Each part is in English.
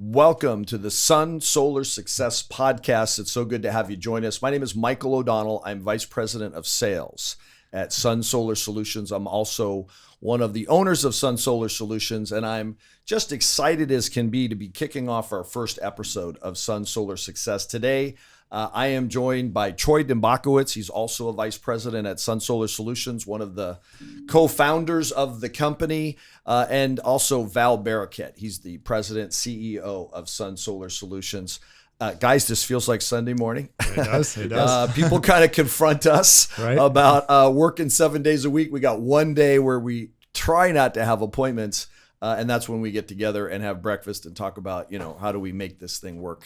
Welcome to the Sun Solar Success Podcast. It's so good to have you join us. My name is Michael O'Donnell. I'm Vice President of Sales at Sun Solar Solutions. I'm also one of the owners of Sun Solar Solutions, and I'm just excited as can be to be kicking off our first episode of Sun Solar Success. Today, I am joined by Troy Dembakowicz. He's also a vice president at Sun Solar Solutions, one of the co-founders of the company, and also Val Baraket. He's the president, CEO of Sun Solar Solutions. Guys, this feels like Sunday morning. It does. It does. People kind of confront us about working 7 days a week. We got one day where we try not to have appointments. And that's when we get together and have breakfast and talk about, how do we make this thing work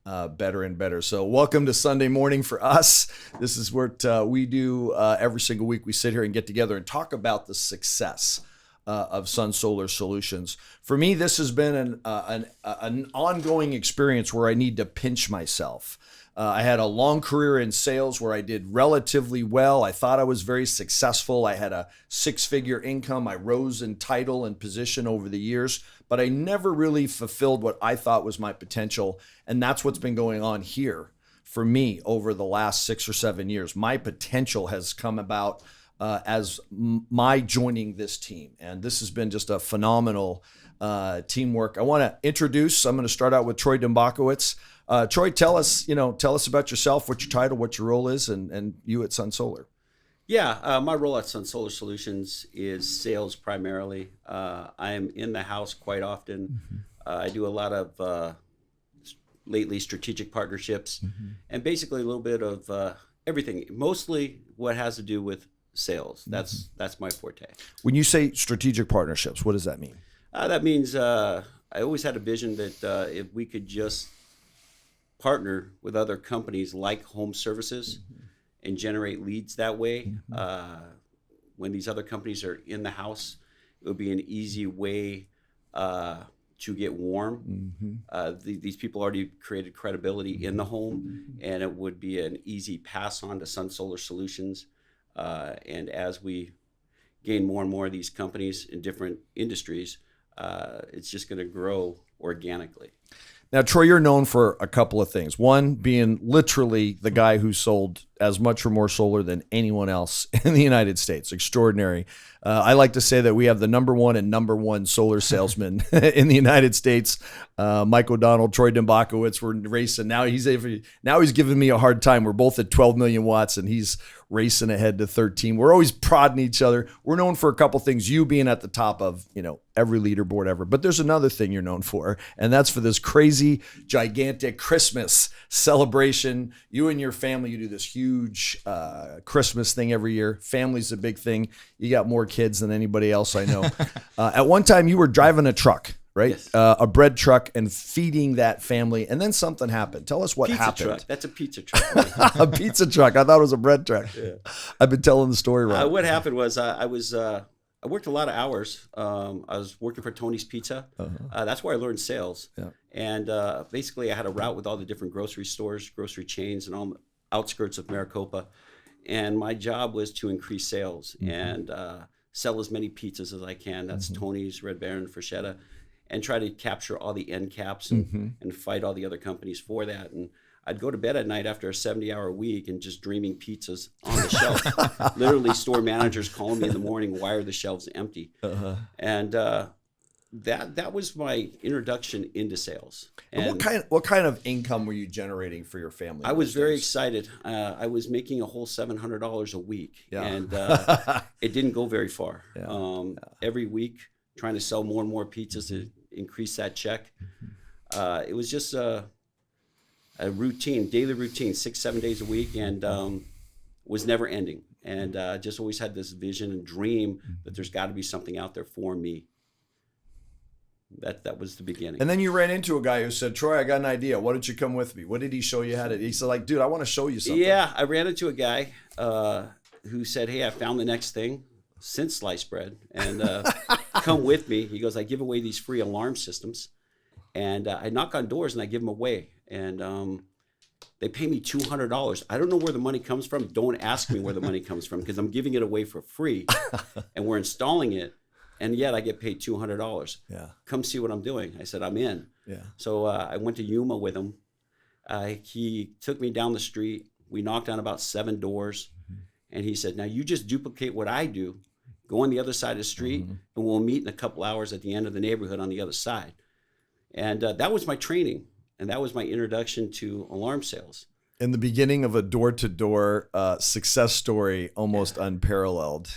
better and better. So welcome to Sunday morning for us. This is what we do every single week. We sit here and get together and talk about the success of Sun Solar Solutions. For me, this has been an ongoing experience where I need to pinch myself. I had a long career in sales where I did relatively well. I thought I was very successful. I had a six-figure income. I rose in title and position over the years, but I never really fulfilled what I thought was my potential. And that's what's been going on here for me over the last 6 or 7 years. My potential has come about as my joining this team. And this has been just a phenomenal teamwork. I want to introduce, I'm going to start out with Troy Dembakowicz. Troy, tell us about yourself, what your title, what your role is, and you at Sun Solar. Yeah, my role at Sun Solar Solutions is sales primarily. I am in the house quite often. I do a lot of lately strategic partnerships, and basically a little bit of everything. Mostly what has to do with sales. That's my forte. When you say strategic partnerships, what does that mean? That means I always had a vision that if we could just partner with other companies like home services and generate leads that way. When these other companies are in the house, it would be an easy way to get warm. These people already created credibility in the home, and it would be an easy pass on to Sun Solar Solutions. And as we gain more and more of these companies in different industries, it's just going to grow organically. Now, Troy, you're known for a couple of things. One, being literally the guy who sold as much or more solar than anyone else in the United States. Extraordinary. I like to say that we have the number one solar salesman in the United States. Mike O'Donnell, Troy Dembakowicz, we're racing. Now he's giving me a hard time. We're both at 12 million watts, and he's racing ahead to 13. We're always prodding each other. We're known for a couple things, you being at the top of, every leaderboard ever. But there's another thing you're known for, and that's for this crazy, gigantic Christmas celebration. You and your family, you do this huge Christmas thing every year. Family's a big thing. You got more kids than anybody else I know. At one time, you were driving a truck, right? Yes. A bread truck, and feeding that family. And then something happened. Tell us what happened. Truck. That's a pizza truck. A pizza truck. I thought it was a bread truck. Yeah. I've been telling the story wrong. What happened was I worked a lot of hours. I was working for Tony's Pizza. That's where I learned sales. Yeah. And basically I had a route with all the different grocery stores, grocery chains, and all the outskirts of Maricopa. And my job was to increase sales and sell as many pizzas as I can. That's Tony's, Red Baron, Freshetta, and try to capture all the end caps and fight all the other companies for that. And I'd go to bed at night after a 70-hour week and just dreaming pizzas on the shelf. Literally, store managers calling me in the morning, why are the shelves empty? And that was my introduction into sales. And what kind of income were you generating for your family? I was very excited. I was making a whole $700 a week, and it didn't go very far. Every week, trying to sell more and more pizzas to increase that check. It was just a routine, daily routine, 6-7 days a week, and was never ending. And just always had this vision and dream that there's got to be something out there for me. That was the beginning. And then you ran into a guy who said, Troy, I got an idea. Why don't you come with me? What did he show you how to? He said, dude, I want to show you something. Yeah, I ran into a guy who said, hey, I found the next thing since sliced bread, and come with me. He goes, I give away these free alarm systems, and I knock on doors and I give them away. And they pay me $200. I don't know where the money comes from. Don't ask me where the money comes from, because I'm giving it away for free, and we're installing it and yet I get paid $200. Yeah. Come see what I'm doing. I said, I'm in. Yeah. So I went to Yuma with him. He took me down the street. We knocked on about 7 doors. And he said, now you just duplicate what I do. Go on the other side of the street, and we'll meet in a couple hours at the end of the neighborhood on the other side. And that was my training. And that was my introduction to alarm sales. In the beginning of a door-to-door success story, almost unparalleled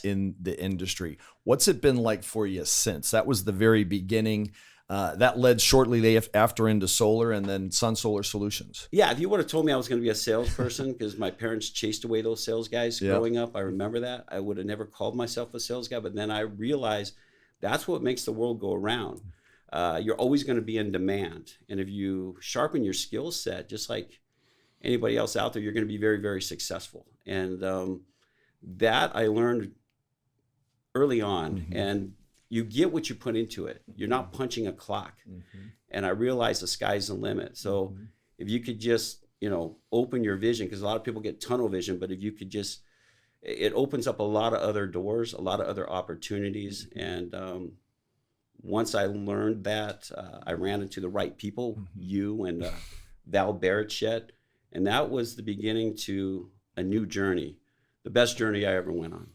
in the industry. What's it been like for you since? That was the very beginning. That led shortly after into solar and then Sun Solar Solutions. Yeah, if you would have told me I was going to be a salesperson, because my parents chased away those sales guys growing up, I remember that. I would have never called myself a sales guy, but then I realized that's what makes the world go around. You're always going to be in demand. And if you sharpen your skill set, just like anybody else out there, you're going to be very, very successful. And that I learned early on. And you get what you put into it. You're not punching a clock. And I realized the sky's the limit. So if you could just, open your vision, because a lot of people get tunnel vision, but if you could just, it opens up a lot of other doors, a lot of other opportunities. And once I learned that, I ran into the right people, you and Val Barrett, and that was the beginning to a new journey. The best journey I ever went on.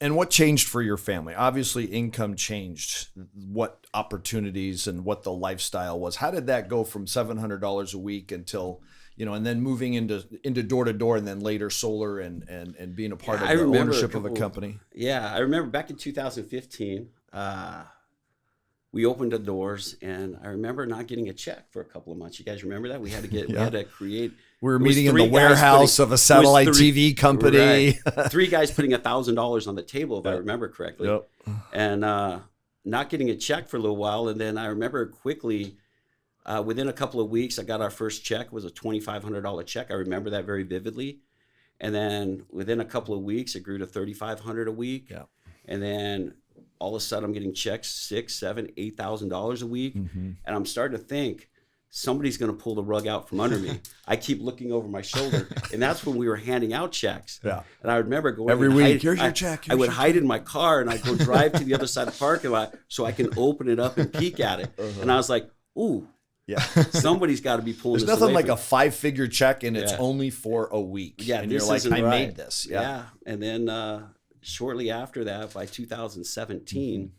And what changed for your family? Obviously, income changed. What opportunities and what the lifestyle was. How did that go from $700 a week until, and then moving into door to door, and then later solar and being a part of the ownership of a company? Yeah, I remember back in 2015, we opened the doors, and I remember not getting a check for a couple of months. You guys remember that? We had to create. We were meeting in the warehouse of a satellite TV company. Right. 3 guys putting $1,000 on the table, if I remember correctly. Yep. And not getting a check for a little while. And then I remember quickly, within a couple of weeks, I got our first check. It was a $2,500 check. I remember that very vividly. And then within a couple of weeks, it grew to $3,500 a week. Yeah. And then all of a sudden, I'm getting checks $6,000, $7,000, $8,000 a week. And I'm starting to think, somebody's going to pull the rug out from under me. I keep looking over my shoulder, and that's when we were handing out checks. Yeah. And I remember going every week. Here's your check. I would hide in my car, and I'd go drive to the other side of the parking lot so I can open it up and peek at it. And I was like, ooh. Yeah, somebody's got to be pulling. There's nothing like a 5-figure check, and it's only for a week. Yeah, and you're like, I made this. Yeah. And then shortly after that, by 2017.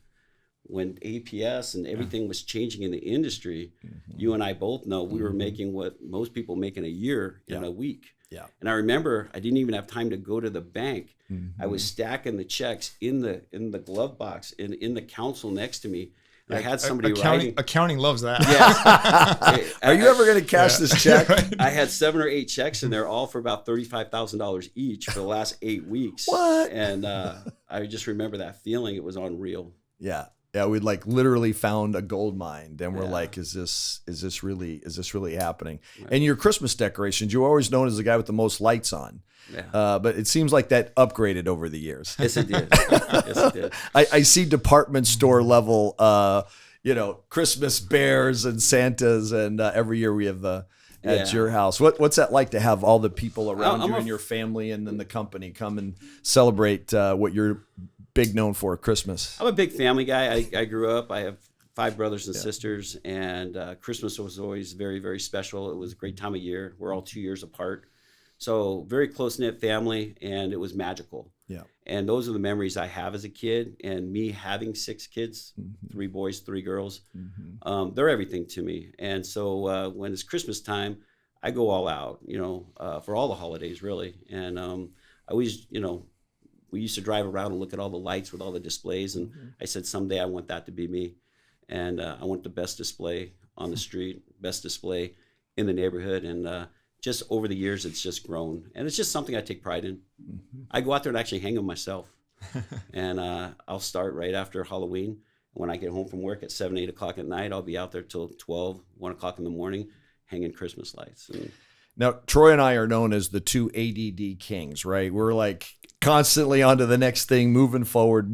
When APS and everything was changing in the industry, you and I both know we were making what most people make in a year in a week. Yeah. And I remember I didn't even have time to go to the bank. I was stacking the checks in the glove box in the console next to me. And I had somebody writing. Accounting loves that. Yeah. Are you ever going to cash this check? I had 7 or 8 checks in there, all for about $35,000 each for the last 8 weeks. What? And I just remember that feeling. It was unreal. Yeah. Yeah, we'd like literally found a gold mine. Then we're like, is this really happening? Right. And your Christmas decorations, you were always known as the guy with the most lights on. Yeah. But it seems like that upgraded over the years. Yes, it did. Yes, it did. I see department store level, Christmas bears and Santas, and every year we have at your house. What's that like to have all the people around you and your family and then the company come and celebrate what you're big known for Christmas? I'm a big family guy. I grew up. I have 5 brothers and sisters, and Christmas was always very, very special. It was a great time of year. We're all 2 years apart. So very close-knit family, and it was magical. Yeah. And those are the memories I have as a kid, and me having 6 kids, 3 boys, 3 girls, they're everything to me. And so when it's Christmas time, I go all out, for all the holidays, really. And I always, we used to drive around and look at all the lights with all the displays. And I said, someday I want that to be me. And I want the best display on the street, best display in the neighborhood. And just over the years, it's just grown. And it's just something I take pride in. I go out there and actually hang them myself. And I'll start right after Halloween. When I get home from work at 7, 8 o'clock at night, I'll be out there till 12, 1 o'clock in the morning, hanging Christmas lights. And now, Troy and I are known as the 2 ADD kings, right? We're like constantly on to the next thing, moving forward.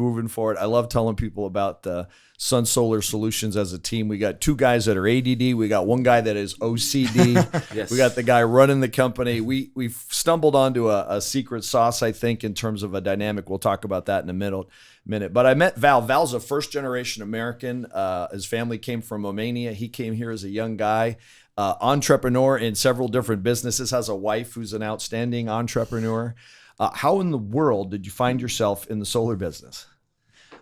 I love telling people about the Sun Solar Solutions as a team. We got 2 guys that are ADD. We got 1 guy that is OCD. Yes. We got the guy running the company. We've stumbled onto a secret sauce, I think, in terms of a dynamic. We'll talk about that in a minute. But I met Val. Val's a first-generation American. His family came from Romania. He came here as a young guy. Entrepreneur in several different businesses, has a wife who's an outstanding entrepreneur. How in the world did you find yourself in the solar business?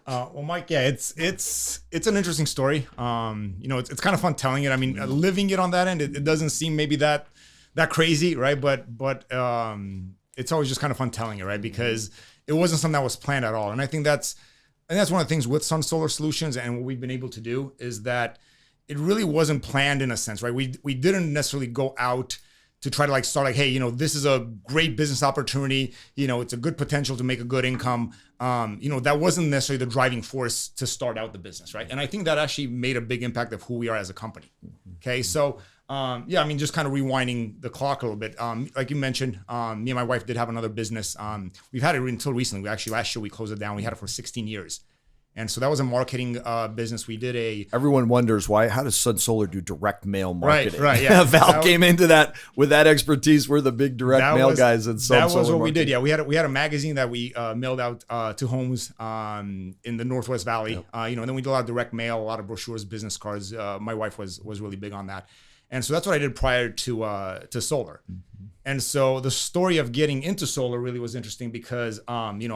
Well, Mike, yeah, it's an interesting story. It's kind of fun telling it. I mean, living it on that end, it doesn't seem maybe that crazy, right? But it's always just kind of fun telling it, right? Because it wasn't something that was planned at all. And I think that's one of the things with Sun Solar Solutions and what we've been able to do is that it really wasn't planned in a sense, right? We didn't necessarily go out to try to start hey, this is a great business opportunity. It's a good potential to make a good income. That wasn't necessarily the driving force to start out the business, right? And I think that actually made a big impact of who we are as a company. Okay, so just kind of rewinding the clock a little bit. Like you mentioned, me and my wife did have another business. We've had it until recently. Last year we closed it down. We had it for 16 years. And so that was a marketing business. We did Everyone wonders how does Sun Solar do direct mail marketing? Right, yeah. Val came into that with that expertized. We're the big direct mail guys at Sun Solar. That was what marketing. We did. Yeah, we had a magazine that we mailed out to homes in the Northwest Valley. Yep. And then we did a lot of direct mail, a lot of brochures, business cards. My wife was really big on that, and so that's what I did prior to solar. Mm-hmm. And so the story of getting into solar really was interesting because me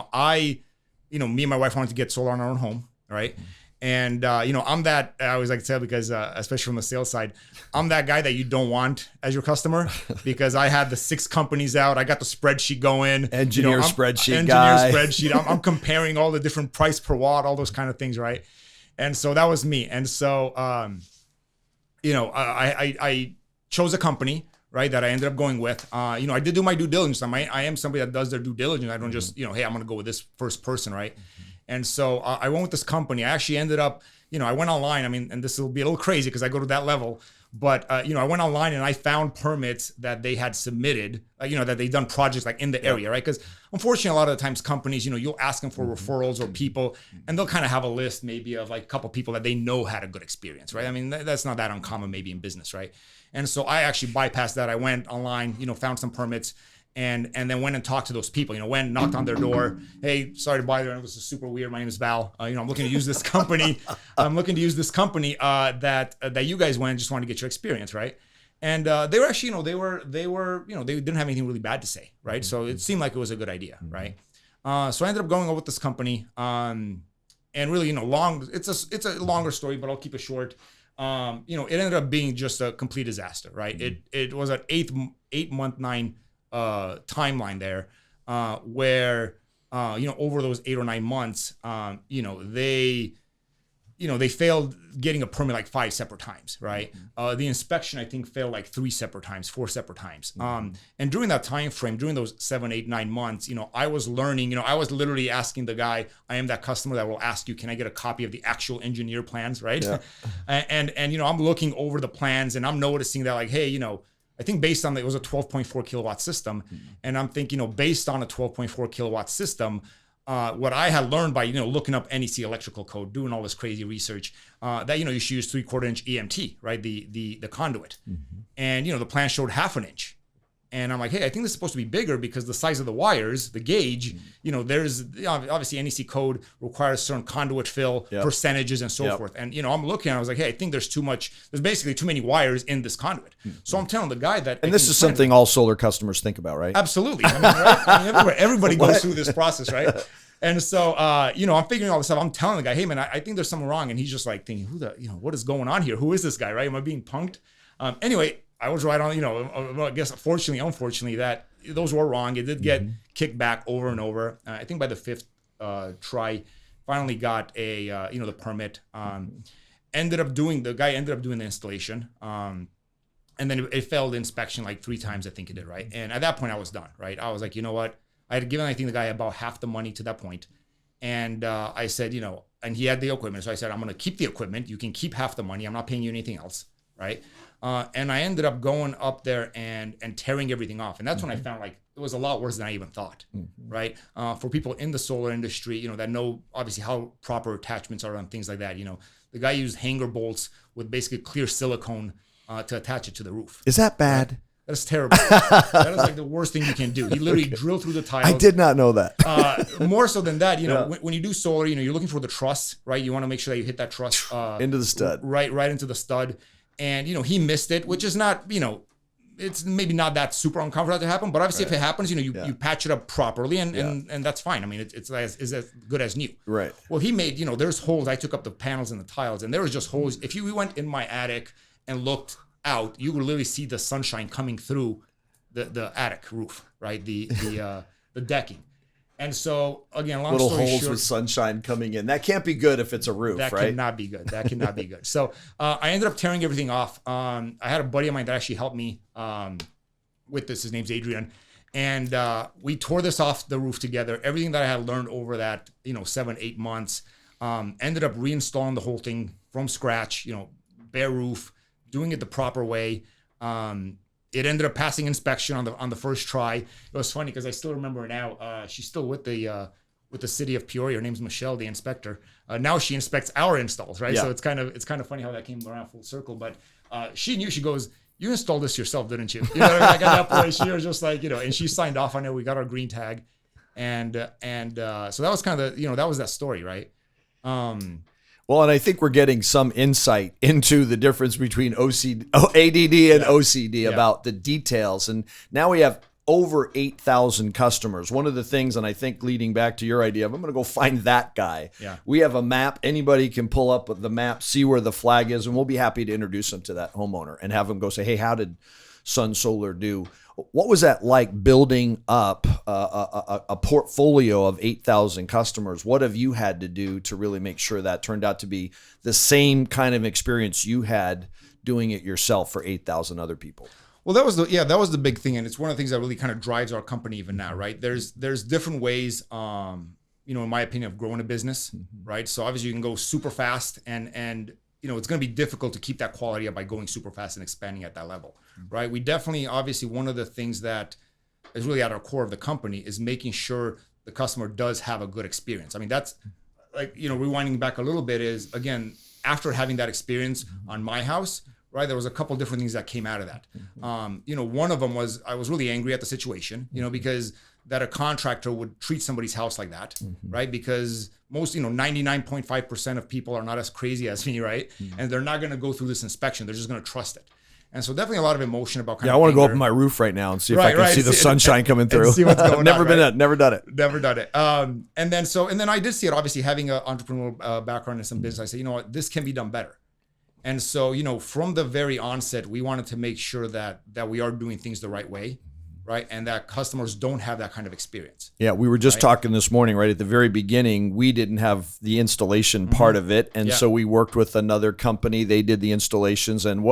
and my wife wanted to get solar on our own home, right? And, I'm that, I always like to tell because, especially from the sales side, I'm that guy that you don't want as your customer because I had the 6 companies out. I got the spreadsheet going. Engineer spreadsheet. I'm comparing all the different price per watt, all those kind of things, right? And so that was me. And so, I chose a company, right, that I ended up going with. I did do my due diligence. I am somebody that does their due diligence. I don't just, hey, I'm going to go with this first person, right? Mm-hmm. And so I went with this company. I actually ended up, I went online. I mean, and this will be a little crazy because I go to that level. But, I went online and I found permits that they had submitted, that they've done projects in the area, right? Because unfortunately, a lot of the times companies, you'll ask them for referrals or people, and they'll kind of have a list maybe of a couple people that they know had a good experience, right? I mean, that's not that uncommon maybe in business, right? And so I actually bypassed that. I went online, found some permits and then went and talked to those people, went and knocked on their door. Hey, sorry to bother you. This is super weird. My name is Val. I'm looking to use this company. That you guys went and just wanted to get your experience, right? And they were actually, they didn't have anything really bad to say, right? So it seemed like it was a good idea, right? So I ended up going over with this company, and really, it's a longer story, but I'll keep it short. It ended up being just a complete disaster, right? It was an 8-month timeline there, where over those 8 or 9 months, they failed getting a permit 5 separate times, right? Mm-hmm. The inspection, I think, failed 3 separate times, 4 separate times. Mm-hmm. And during that time frame, during those 7, 8, 9 months, I was learning, I was literally asking the guy, I am that customer that will ask you, can I get a copy of the actual engineer plans, right? Yeah. and I'm looking over the plans and I'm noticing that hey, I think based on it was a 12.4 kilowatt system. Mm-hmm. And I'm thinking, based on a 12.4 kilowatt system, what I had learned by, looking up NEC electrical code, doing all this crazy research, that, you should use 3/4 inch EMT, right? The conduit. Mm-hmm. And, the plan showed 1/2 inch. And I'm like, hey, I think this is supposed to be bigger because the size of the wires, the gauge, there's obviously NEC code requires certain conduit fill percentages and so forth. And, I'm looking, I was like, hey, I think there's basically too many wires in this conduit. Mm-hmm. So I'm telling the guy that. And this is something all solar customers think about, right? Absolutely. I mean, right? Everybody goes through this process, right? And so, I'm figuring all this stuff. I'm telling the guy, hey, man, I think there's something wrong. And he's just thinking, what is going on here? Who is this guy, right? Am I being punked? Anyway, I was right on, I guess, unfortunately, that those were wrong. It did get kicked back over and over. I think by the 5th try, finally got the permit. The guy ended up doing the installation. And then it failed inspection 3 times, I think it did, right? And at that point, I was done, right? I was like, you know what? I had given, I think, the guy about half the money to that point. And I said, and he had the equipment. So I said, I'm going to keep the equipment. You can keep half the money. I'm not paying you anything else, right? And I ended up going up there and tearing everything off. And that's when I found like it was a lot worse than I even thought, right? For people in the solar industry, that know obviously how proper attachments are on things like that. The guy used hanger bolts with basically clear silicone to attach it to the roof. Is that bad? Right? That's terrible. That is like the worst thing you can do. He literally drilled through the tiles. I did not know that. More so than that, when you do solar, you're looking for the truss, right? You want to make sure that you hit that truss into the stud, right into the stud. And he missed it, which is not, it's maybe not that super uncomfortable to happen, but obviously if it happens, you patch it up properly and that's fine. I mean, it's as good as new. Right. Well, he made, there's holes. I took up the panels and the tiles, and there was just holes. If we went in my attic and looked out, you would literally see the sunshine coming through the attic roof, right? The decking. And so again, long little story holes short, with sunshine coming in. That can't be good if it's a roof, that right? cannot be good. That cannot be good. So I ended up tearing everything off. I had a buddy of mine that actually helped me with this. His name's Adrian. And we tore this off the roof together. Everything that I had learned over that, 7-8 months, ended up reinstalling the whole thing from scratch, bare roof, doing it the proper way. It ended up passing inspection on the first try. It was funny because I still remember her now. She's still with the city of Peoria. Her name's Michelle, the inspector. Now she inspects our installs, right? Yeah. So it's kind of funny how that came around full circle. But she knew. She goes, "You installed this yourself, didn't you?" Like at that point, she was just like, and she signed off on it. We got our green tag, and so that was kind of that was that story, right? Well, and I think we're getting some insight into the difference between ADD and OCD about the details. And now we have over 8,000 customers. One of the things, and I think leading back to your idea of, I'm going to go find that guy. Yeah. We have a map. Anybody can pull up the map, see where the flag is, and we'll be happy to introduce them to that homeowner and have them go say, hey, how did Sun Solar do? What was that like building up a portfolio of 8,000 customers? What have you had to do to really make sure that turned out to be the same kind of experience you had doing it yourself for 8,000 other people? Well, that was the big thing, and it's one of the things that really kind of drives our company even now, right? There's different ways, in my opinion, of growing a business, right? So obviously you can go super fast and it's going to be difficult to keep that quality up by going super fast and expanding at that level, right? We definitely, obviously, one of the things that is really at our core of the company is making sure the customer does have a good experience. I mean, that's like, rewinding back a little bit is, again, after having that experience on my house, right, there was a couple different things that came out of that. One of them was I was really angry at the situation, because that a contractor would treat somebody's house like that, right? Because most, 99.5% of people are not as crazy as me, right? And they're not going to go through this inspection. They're just going to trust it. And so definitely a lot of emotion about kind of I want to go anger. up on my roof right now and see if I can see the sunshine coming through. And see what's going never on, been right? it, never done it. Never done it. And then I did see it, obviously having an entrepreneurial background in some business. I said, what, this can be done better. And so, from the very onset, we wanted to make sure that we are doing things the right way, right? And that customers don't have that kind of experience. Yeah, we were just talking this morning, right? At the very beginning, we didn't have the installation part of it. And so we worked with another company. They did the installations. And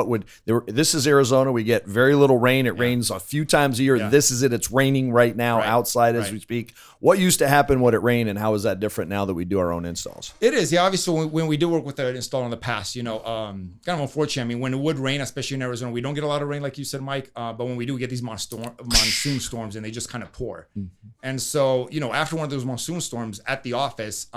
this is Arizona. We get very little rain. It rains a few times a year. Yeah. This is it. It's raining right now outside as we speak. What used to happen when it rained, and how is that different now that we do our own installs? It is. Yeah, obviously, when we do work with an installer in the past, kind of unfortunate. I mean, when it would rain, especially in Arizona, we don't get a lot of rain, like you said, Mike. But when we do, we get these monsoon storms, and they just kind of pour. And so, after one of those monsoon storms at the office,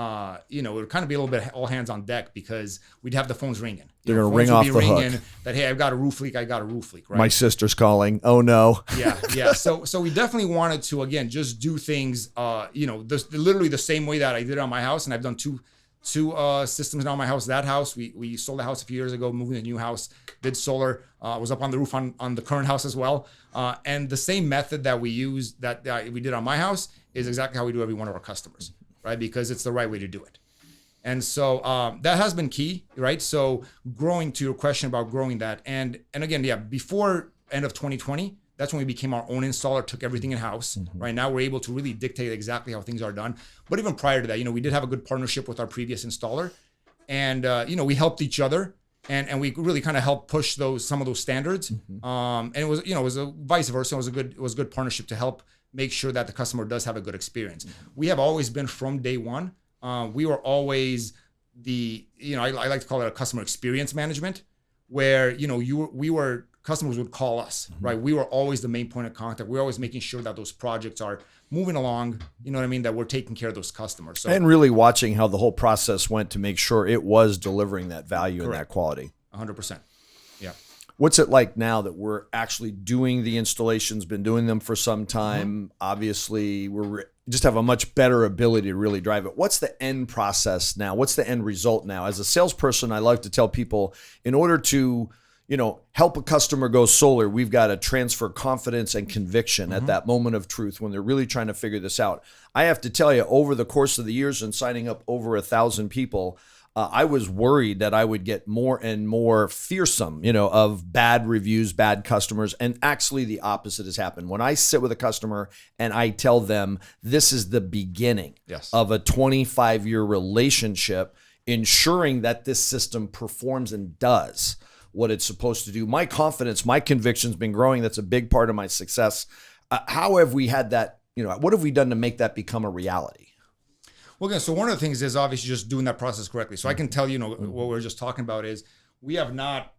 it would kind of be a little bit all hands on deck because we'd have the phones ringing. They're going to ring off the hook. That, hey, I've got a roof leak. Right? My sister's calling. Oh, no. Yeah. So we definitely wanted to, again, just do things, literally the same way that I did on my house. And I've done two systems now in my house. That house, we sold the house a few years ago, moving to a new house, did solar, was up on the roof on the current house as well. And the same method that we use that we did on my house is exactly how we do every one of our customers, right? Because it's the right way to do it. And so that has been key, right? So growing, to your question about growing that. And again, before end of 2020, that's when we became our own installer, took everything in-house. Right now, we're able to really dictate exactly how things are done. But even prior to that, we did have a good partnership with our previous installer. And, we helped each other. And we really kind of helped push some of those standards. And it was, it was a vice versa. It was a good partnership to help make sure that the customer does have a good experience. We have always been, from day one, we were always I like to call it a customer experience management. where, customers would call us, right? We were always the main point of contact. We're always making sure that those projects are moving along, you know what I mean? That we're taking care of those customers. So, and really watching how the whole process went to make sure it was delivering that value and that quality. 100%. Yeah. What's it like now that we're actually doing the installations, been doing them for some time? Obviously, we're just have a much better ability to really drive it. What's the end process now? What's the end result now? As a salesperson, I like to tell people, in order to help a customer go solar, we've got to transfer confidence and conviction at that moment of truth when they're really trying to figure this out. I have to tell you, over the course of the years and signing up over 1,000 people, I was worried that I would get more and more fearsome, of bad reviews, bad customers. And actually the opposite has happened. When I sit with a customer and I tell them this is the beginning of a 25-year relationship, ensuring that this system performs and does what it's supposed to do, my confidence, my conviction's been growing. That's a big part of my success. How have we had that, what have we done to make that become a reality? Well, again, so one of the things is obviously just doing that process correctly. So I can tell you, what we were just talking about is we have not,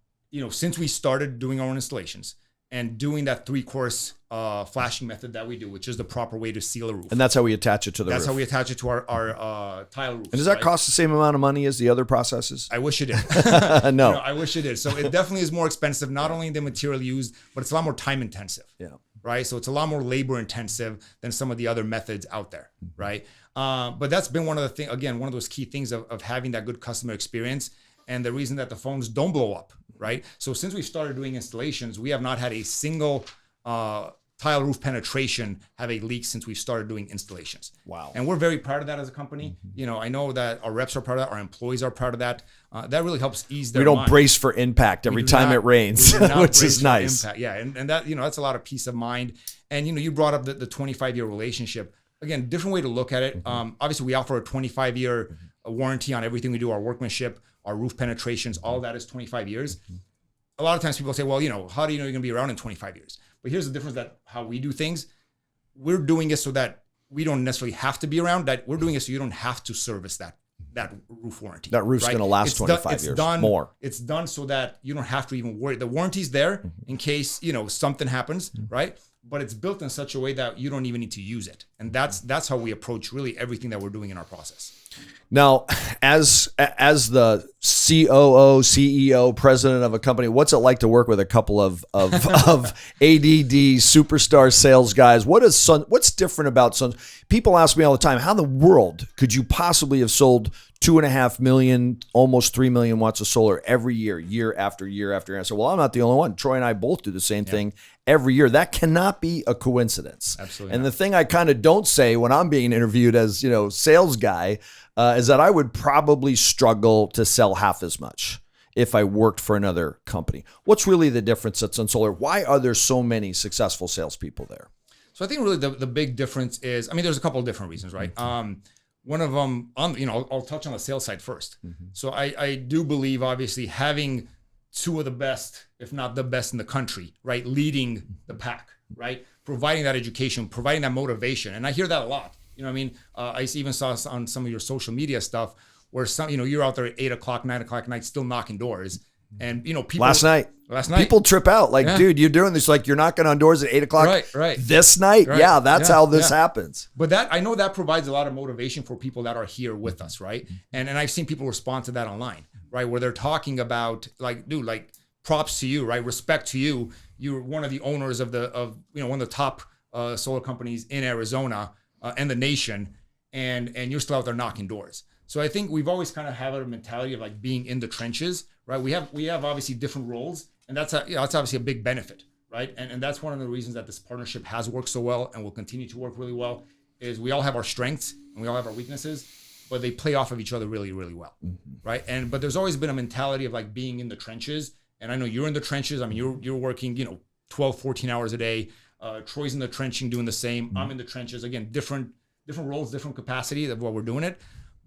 since we started doing our own installations and doing that 3-course flashing method that we do, which is the proper way to seal a roof. And that's how we attach it to the roof. That's how we attach it to our tile roofs. And does that cost the same amount of money as the other processes? I wish it did. No. I wish it did. So it definitely is more expensive, not only the material used, but it's a lot more time intensive. Yeah. Right. So it's a lot more labor intensive than some of the other methods out there. Right. But that's been one of those key things of having that good customer experience and the reason that the phones don't blow up. Right. So since we started doing installations, we have not had a single tile roof penetration have a leak since we started doing installations. Wow. And we're very proud of that as a company. I know that our reps are proud of that. Our employees are proud of that. That really helps ease their mind. We don't brace for impact every time it rains, which is nice. Yeah. And that, that's a lot of peace of mind. And, you brought up the 25-year relationship. Again, different way to look at it. Obviously, we offer a 25-year warranty on everything we do, our workmanship, our roof penetrations, all that is 25 years. A lot of times people say, well, how do you know you're going to be around in 25 years? But here's the difference that how we do things. We're doing it so that we don't necessarily have to be around. That we're doing it so you don't have to service that roof warranty. That roof's going to last 25 years more. It's done so that you don't have to even worry. The warranty's there in case, something happens, right? But it's built in such a way that you don't even need to use it. And that's how we approach really everything that we're doing in our process. Now, as the COO, CEO, president of a company, what's it like to work with a couple of ADD superstar sales guys? What's different about Sun? People ask me all the time, how in the world could you possibly have sold 2.5 million, almost 3 million watts of solar every year after year after year? I said, well, I'm not the only one. Troy and I both do the same thing every year. That cannot be a coincidence. Absolutely. And the thing I kind of don't say when I'm being interviewed as, sales guy, is that I would probably struggle to sell half as much if I worked for another company. What's really the difference at Sun Solar? Why are there so many successful salespeople there? So I think really the big difference is, there's a couple of different reasons, right? One of them, I'll touch on the sales side first. So I do believe, obviously, having two of the best, if not the best in the country, right, leading the pack, right, providing that education, providing that motivation. And I hear that a lot. I even saw on some of your social media stuff where you're out there at 8 o'clock, 9 o'clock at night, still knocking doors. And, people. Last night, people trip out. Like, dude, you're doing this. Like, you're knocking on doors at 8 o'clock. Right. This night. Right. Yeah. That's how this happens. But I know that provides a lot of motivation for people that are here with us. Right. And I've seen people respond to that online, right, where they're talking about props to you, right? Respect to you. You're one of the owners of one of the top solar companies in Arizona. And the nation, and you're still out there knocking doors. So I think we've always kind of had a mentality of being in the trenches, right? We have obviously different roles, and that's obviously a big benefit, right? And that's one of the reasons that this partnership has worked so well and will continue to work really well. Is we all have our strengths and we all have our weaknesses, but they play off of each other really, really well, right? But there's always been a mentality of being in the trenches, and I know you're in the trenches. You're working 12, 14 hours a day. Troy's in the trenching doing the same. I'm in the trenches. Again, different roles, different capacity of what we're doing it.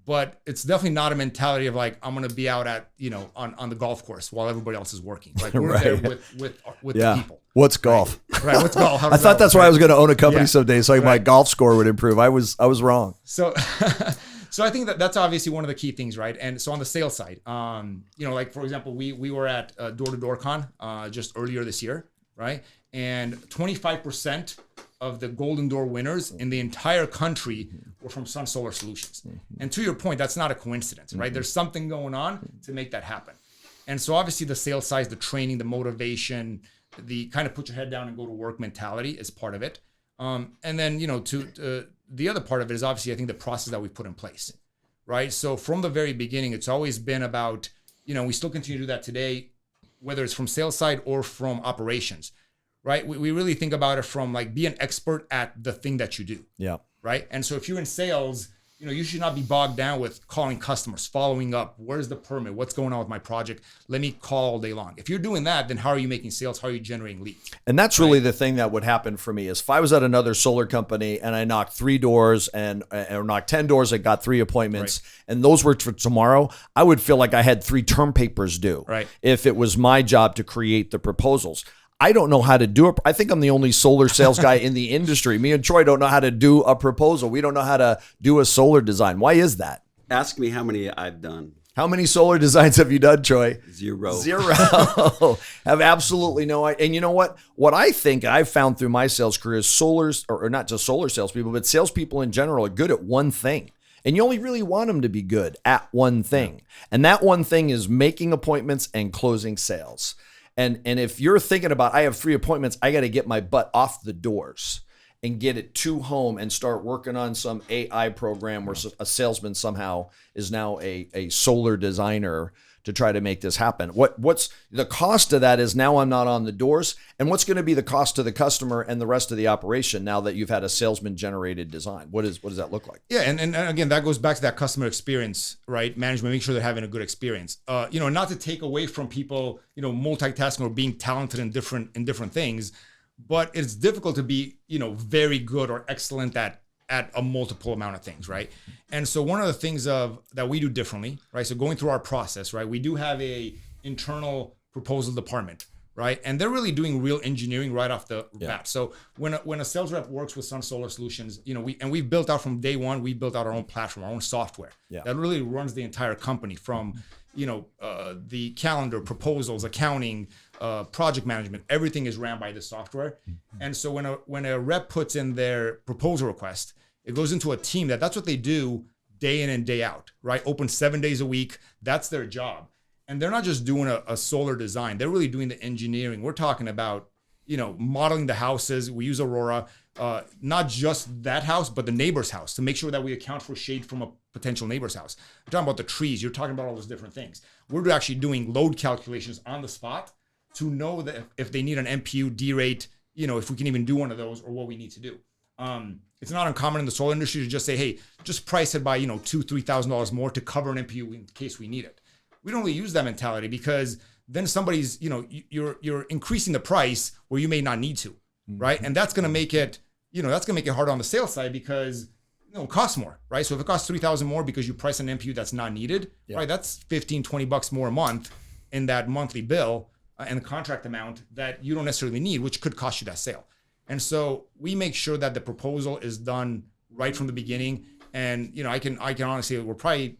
But it's definitely not a mentality of I'm going to be out at, on the golf course while everybody else is working. We're there with the people. What's golf? Right. What's golf? I thought that's why I was going to own a company someday so my golf score would improve. I was wrong. So So I think that's obviously one of the key things, right? And so on the sales side, like for example, we were at Door to Door Con just earlier this year, right? And 25% of the Golden Door winners in the entire country were from Sun Solar Solutions. And to your point, that's not a coincidence, right? There's something going on to make that happen. And so obviously the sales side, the training, the motivation, the kind of put your head down and go to work mentality is part of it. And then, the other part of it is obviously, I think, the process that we put in place, right? So from the very beginning, it's always been about, we still continue to do that today, whether it's from sales side or from operations, right? We really think about it from like, be an expert at the thing that you do. Yeah. Right. And so if you're in sales, you should not be bogged down with calling customers, following up. Where's the permit? What's going on with my project? Let me call all day long. If you're doing that, then how are you making sales? How are you generating leads? And that's really the thing that would happen for me is if I was at another solar company and I knocked 3 doors or knocked 10 doors, I got 3 appointments and those were for tomorrow, I would feel like I had 3 term papers due. Right. If it was my job to create the proposals. I don't know how to do it. I think I'm the only solar sales guy in the industry. Me and Troy don't know how to do a proposal. We don't know how to do a solar design. Why is that? Ask me how many I've done. How many solar designs have you done, Troy? 0. Have absolutely no idea. And you know what? What I think I've found through my sales career is solars, or not just solar salespeople, but salespeople in general are good at one thing. And you only really want them to be good at one thing. And that one thing is making appointments and closing sales. And if you're thinking about, I have 3 appointments, I got to get my butt off the doors and get it to home and start working on some AI program where a salesman somehow is now a solar designer to try to make this happen. What's the cost of that is now I'm not on the doors. And what's going to be the cost to the customer and the rest of the operation now that you've had a salesman generated design? What does that look like? Yeah. And again, that goes back to that customer experience, right? Management, make sure they're having a good experience. Not to take away from people, multitasking or being talented in different things, but it's difficult to be, very good or excellent at a multiple amount of things, right? And so one of the things that we do differently, right? So going through our process, right? We do have a internal proposal department, right? And they're really doing real engineering right off the bat. So when a sales rep works with Sun Solar Solutions, we've built out from day one, we built out our own platform, our own software that really runs the entire company from, the calendar, proposals, accounting, project management, everything is ran by the software. And so when a rep puts in their proposal request, it goes into a team that's what they do day in and day out, right? Open 7 days a week. That's their job. And they're not just doing a solar design. They're really doing the engineering. We're talking about, modeling the houses. We use Aurora, not just that house, but the neighbor's house to make sure that we account for shade from a potential neighbor's house. You're talking about the trees. You're talking about all those different things. We're actually doing load calculations on the spot to know that if they need an MPU D-rate, if we can even do one of those or what we need to do. It's not uncommon in the solar industry to just say, hey, just price it by, $2,000-$3,000 more to cover an MPU in case we need it. We don't really use that mentality because then somebody's, you're increasing the price where you may not need to, right? And that's going to make it, hard on the sales side because, it costs more, right? So if it costs $3,000 more because you price an MPU that's not needed, right? That's $15-$20 more a month in that monthly bill and the contract amount that you don't necessarily need, which could cost you that sale. And so we make sure that the proposal is done right from the beginning. And, I can honestly, we're probably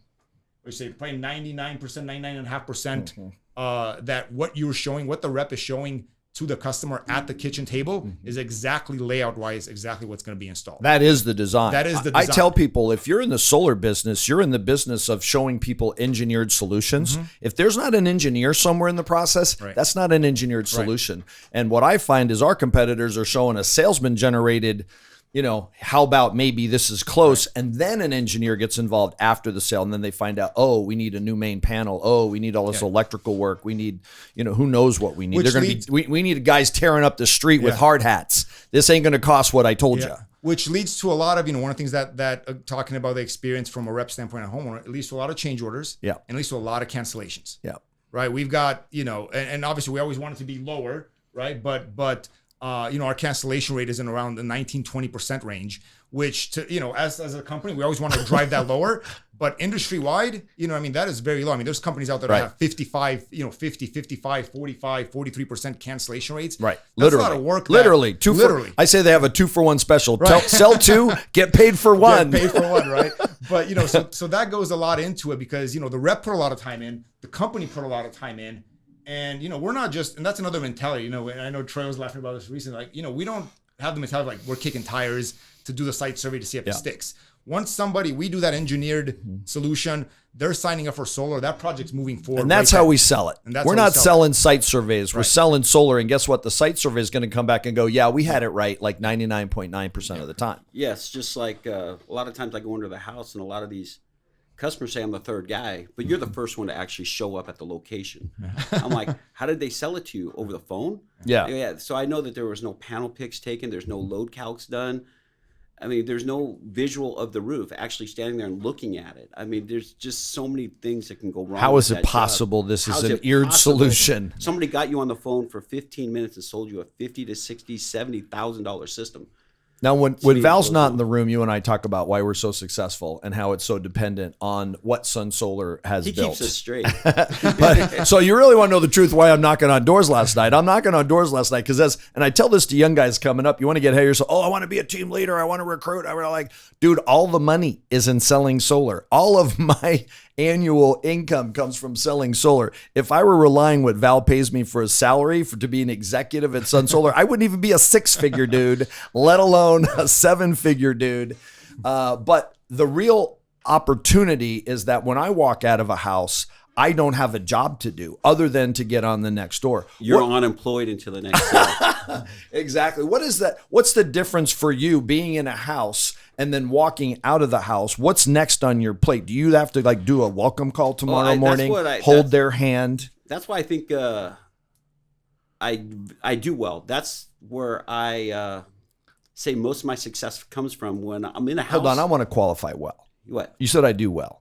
99%, 99.5%, that what you're showing, what the rep is showing to the customer at the kitchen table is exactly layout wise, exactly what's going to be installed. That is the design. That is the design. I tell people, if you're in the solar business, you're in the business of showing people engineered solutions. If there's not an engineer somewhere in the process, that's not an engineered solution. And what I find is our competitors are showing a salesman generated, how about maybe this is close, and then an engineer gets involved after the sale, and then they find out, oh, we need a new main panel. Oh, we need all this electrical work. We need, who knows what we need. They're going to be. We need guys tearing up the street with hard hats. This ain't going to cost what I told you. Which leads to a lot of, one of the things that talking about the experience from a rep standpoint at homeowner, it leads to a lot of change orders. And it leads to a lot of cancellations. Right. We've got, and obviously we always want it to be lower, right? But our cancellation rate is in around the 19-20% range, which as a company, we always want to drive that lower. But industry wide, that is very low. I mean, there's companies out there that have 55, 50, 55, 45, 43% cancellation rates. Right. That's literally. a lot of work. Literally. I say they have a 2-for-1 special. Right. Sell 2, get paid for 1. Get paid for 1, right? But, so that goes a lot into it because, the rep put a lot of time in, the company put a lot of time in. And, we're not just, and that's another mentality, and I know Troy was laughing about this recently, we don't have the mentality like we're kicking tires to do the site survey to see if it sticks. Once we do that engineered solution, they're signing up for solar, that project's moving forward. And that's how we sell it. We're not selling site surveys. We're selling solar. And guess what? The site survey is going to come back and go, yeah, we had it right like 99.9% of the time. Yes, just like a lot of times I go into the house and a lot of these customers say I'm the third guy, but you're the first one to actually show up at the location. I'm like, how did they sell it to you? Over the phone? Yeah. So I know that there was no panel pics taken. There's no load calcs done. I mean, there's no visual of the roof, actually standing there and looking at it. I mean, there's just so many things that can go wrong. How is it possible this is an eared solution? Somebody got you on the phone for 15 minutes and sold you a $50,000 to $60,000, $70,000 system. Now, when Val's not in the room, you and I talk about why we're so successful and how it's so dependent on what Sun Solar has built. He keeps us straight. But, so you really want to know the truth why I'm knocking on doors last night. I'm knocking on doors last night because and I tell this to young guys coming up, you want to get ahead of yourself. Oh, I want to be a team leader. I want to recruit. I want to dude, all the money is in selling solar. All of my annual income comes from selling solar. If I were relying what Val pays me for his salary to be an executive at Sun Solar, I wouldn't even be a 6-figure dude, let alone a 7-figure dude. But the real opportunity is that when I walk out of a house, I don't have a job to do other than to get on the next door. You're unemployed until the next door. Exactly. What is that? What's the difference for you being in a house and then walking out of the house? What's next on your plate? Do you have to do a welcome call tomorrow morning, hold their hand? That's why I think I do well. That's where I say most of my success comes from when I'm in a house. Hold on. I want to qualify well. What? You said I do well.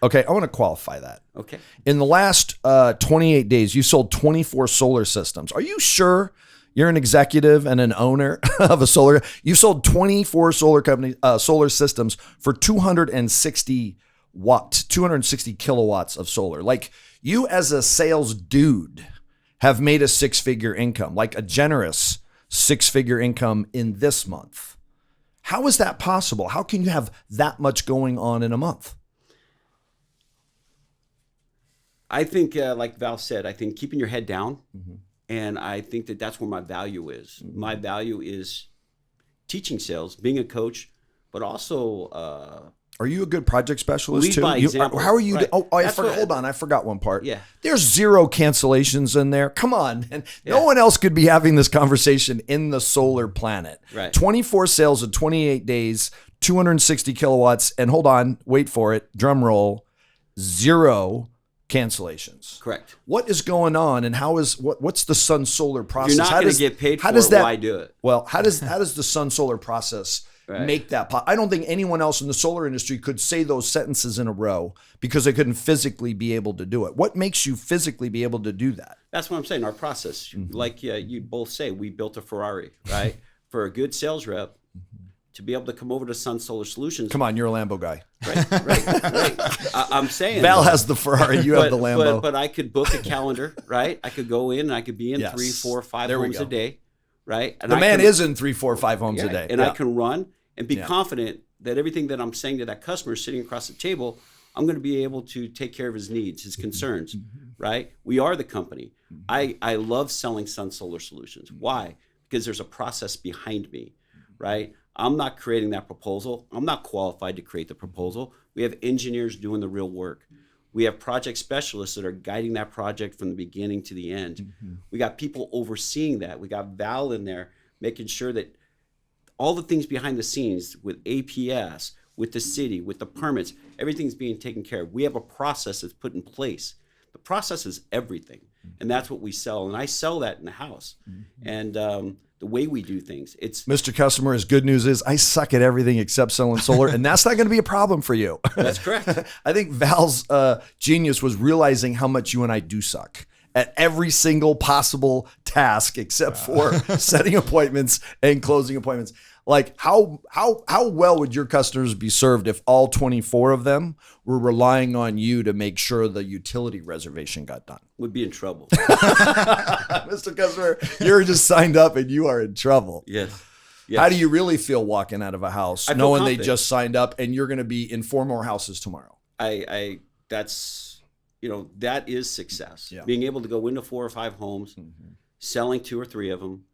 Okay, I want to qualify that. Okay. In the last 28 days, you sold 24 solar systems. Are you sure you're an executive and an owner of a solar? You sold 24 solar systems for 260 kilowatts of solar. Like, you as a sales dude have made a 6-figure income, like a generous 6-figure income in this month. How is that possible? How can you have that much going on in a month? I think, like Val said, I think keeping your head down, and I think that that's where my value is. My value is teaching sales, being a coach, but also. Are you a good project specialist lead too? by example. How are you? Right. Hold on, I forgot one part. Yeah, there's 0 cancellations in there. Come on, and no one else could be having this conversation in the solar planet. Right. 24 sales in 28 days, 260 kilowatts, and hold on, wait for it, drum roll, 0 cancellations. Correct. What is going on, and what's the Sun Solar process? You're not going to get paid for it. Why do it? Well, how does the Sun Solar process make that? I don't think anyone else in the solar industry could say those sentences in a row because they couldn't physically be able to do it. What makes you physically be able to do that? That's what I'm saying. Our process, like you both say, we built a Ferrari, right? For a good sales rep to be able to come over to Sun Solar Solutions. Come on, you're a Lambo guy. Right. I'm saying Val has the Ferrari, you have the Lambo. But I could book a calendar, right? I could go in and I could be in 3, 4, 5 homes a day, right? And the man is in 3, 4, 5 homes a day. And I can run and be confident that everything that I'm saying to that customer sitting across the table, I'm going to be able to take care of his needs, his concerns, right? We are the company. I love selling Sun Solar Solutions. Why? Because there's a process behind me, right? I'm not creating that proposal. I'm not qualified to create the proposal. We have engineers doing the real work. We have project specialists that are guiding that project from the beginning to the end. We got people overseeing that. We got Val in there making sure that all the things behind the scenes with APS, with the city, with the permits, everything's being taken care of. We have a process that's put in place. The process is everything, and that's what we sell. And I sell that in the house. And the way we do things, it's Mr. Customer. His good news is I suck at everything except selling solar, and that's not going to be a problem for you. That's correct. I think Val's genius was realizing how much you and I do suck at every single possible task except for setting appointments and closing appointments. Like how well would your customers be served if all 24 of them were relying on you to make sure the utility reservation got done? Would be in trouble. Mr. Customer, you're just signed up and you are in trouble. Yes. How do you really feel walking out of a house knowing they just signed up and you're going to be in 4 more houses tomorrow? That's, that is success. Yeah. Being able to go into 4 or 5 homes, selling 2 or 3 of them,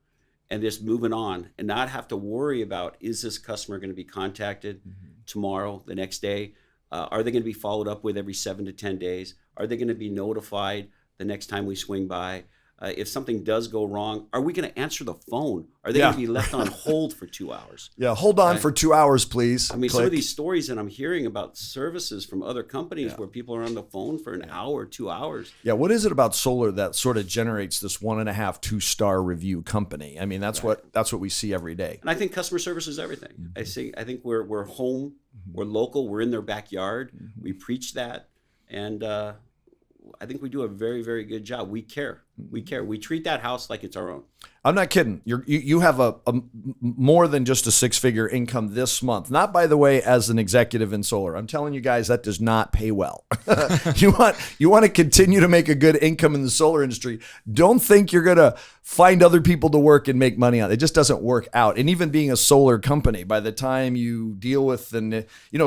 and just moving on and not have to worry about, is this customer going to be contacted tomorrow, the next day? Are they going to be followed up with every 7 to 10 days? Are they going to be notified the next time we swing by? If something does go wrong, are we going to answer the phone? Are they going to be left on hold for 2 hours? Yeah, hold on for 2 hours, please. I mean, some of these stories that I'm hearing about services from other companies where people are on the phone for an hour, 2 hours. Yeah, what is it about solar that sort of generates this 1.5, 2-star review company? I mean, that's what we see every day. And I think customer service is everything. I think we're home, we're local, we're in their backyard. We preach that, and I think we do a very, very good job. We care. We care. We treat that house like it's our own. I'm not kidding. You have a more than just a 6-figure income this month. Not, by the way, as an executive in solar. I'm telling you guys, that does not pay well. You want to continue to make a good income in the solar industry. Don't think you're going to find other people to work and make money on it. It just doesn't work out. And even being a solar company, by the time you deal with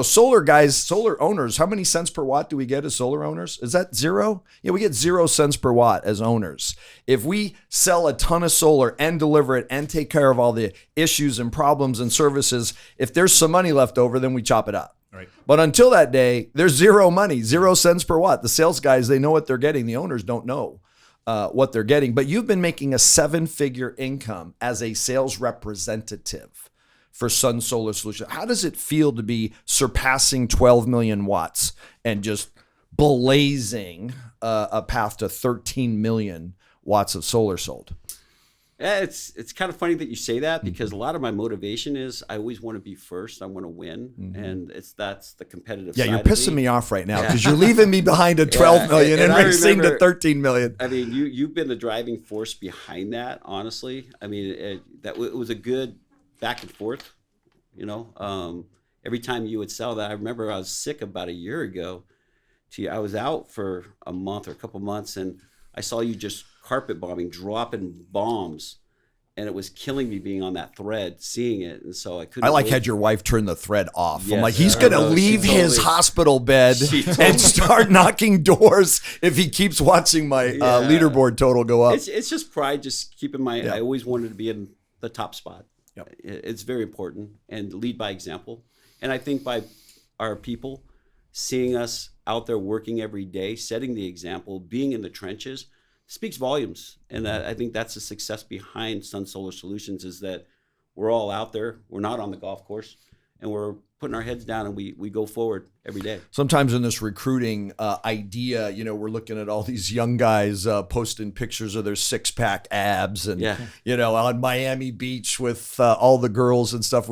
solar guys, solar owners, how many cents per watt do we get as solar owners? Is that 0? Yeah, we get 0 cents per watt as owners. If we sell a ton of solar and deliver it and take care of all the issues and problems and services, if there's some money left over, then we chop it up. Right. But until that day, there's 0 money, 0 cents per watt. The sales guys, they know what they're getting. The owners don't know what they're getting. But you've been making a 7-figure income as a sales representative for Sun Solar Solutions. How does it feel to be surpassing 12 million watts and just blazing a path to 13 million watts of solar sold? Yeah, it's kind of funny that you say that, because a lot of my motivation is I always want to be first. I want to win, and that's the competitive. Yeah, side you're of pissing me. me off right now because you're leaving me behind at 12 million and racing to 13 million. I mean, you've been the driving force behind that. Honestly, I mean, it was a good back and forth. Every time you would sell that, I remember I was sick about a year ago. I was out for a month or a couple months, and I saw you just carpet bombing, dropping bombs, and it was killing me being on that thread, seeing it, and so I couldn't. I had your wife turn the thread off. Yes, I'm like, he's gonna leave his hospital bed and start knocking doors if he keeps watching my leaderboard total go up. It's just pride. Just keep in mind, I always wanted to be in the top spot. Yep. It's very important, and lead by example. And I think by our people seeing us out there working every day, setting the example, being in the trenches, speaks volumes. And I think that's the success behind Sun Solar Solutions, is that we're all out there. We're not on the golf course, and we're putting our heads down, and we go forward every day. Sometimes in this recruiting idea, we're looking at all these young guys posting pictures of their 6-pack abs and, on Miami Beach with all the girls and stuff.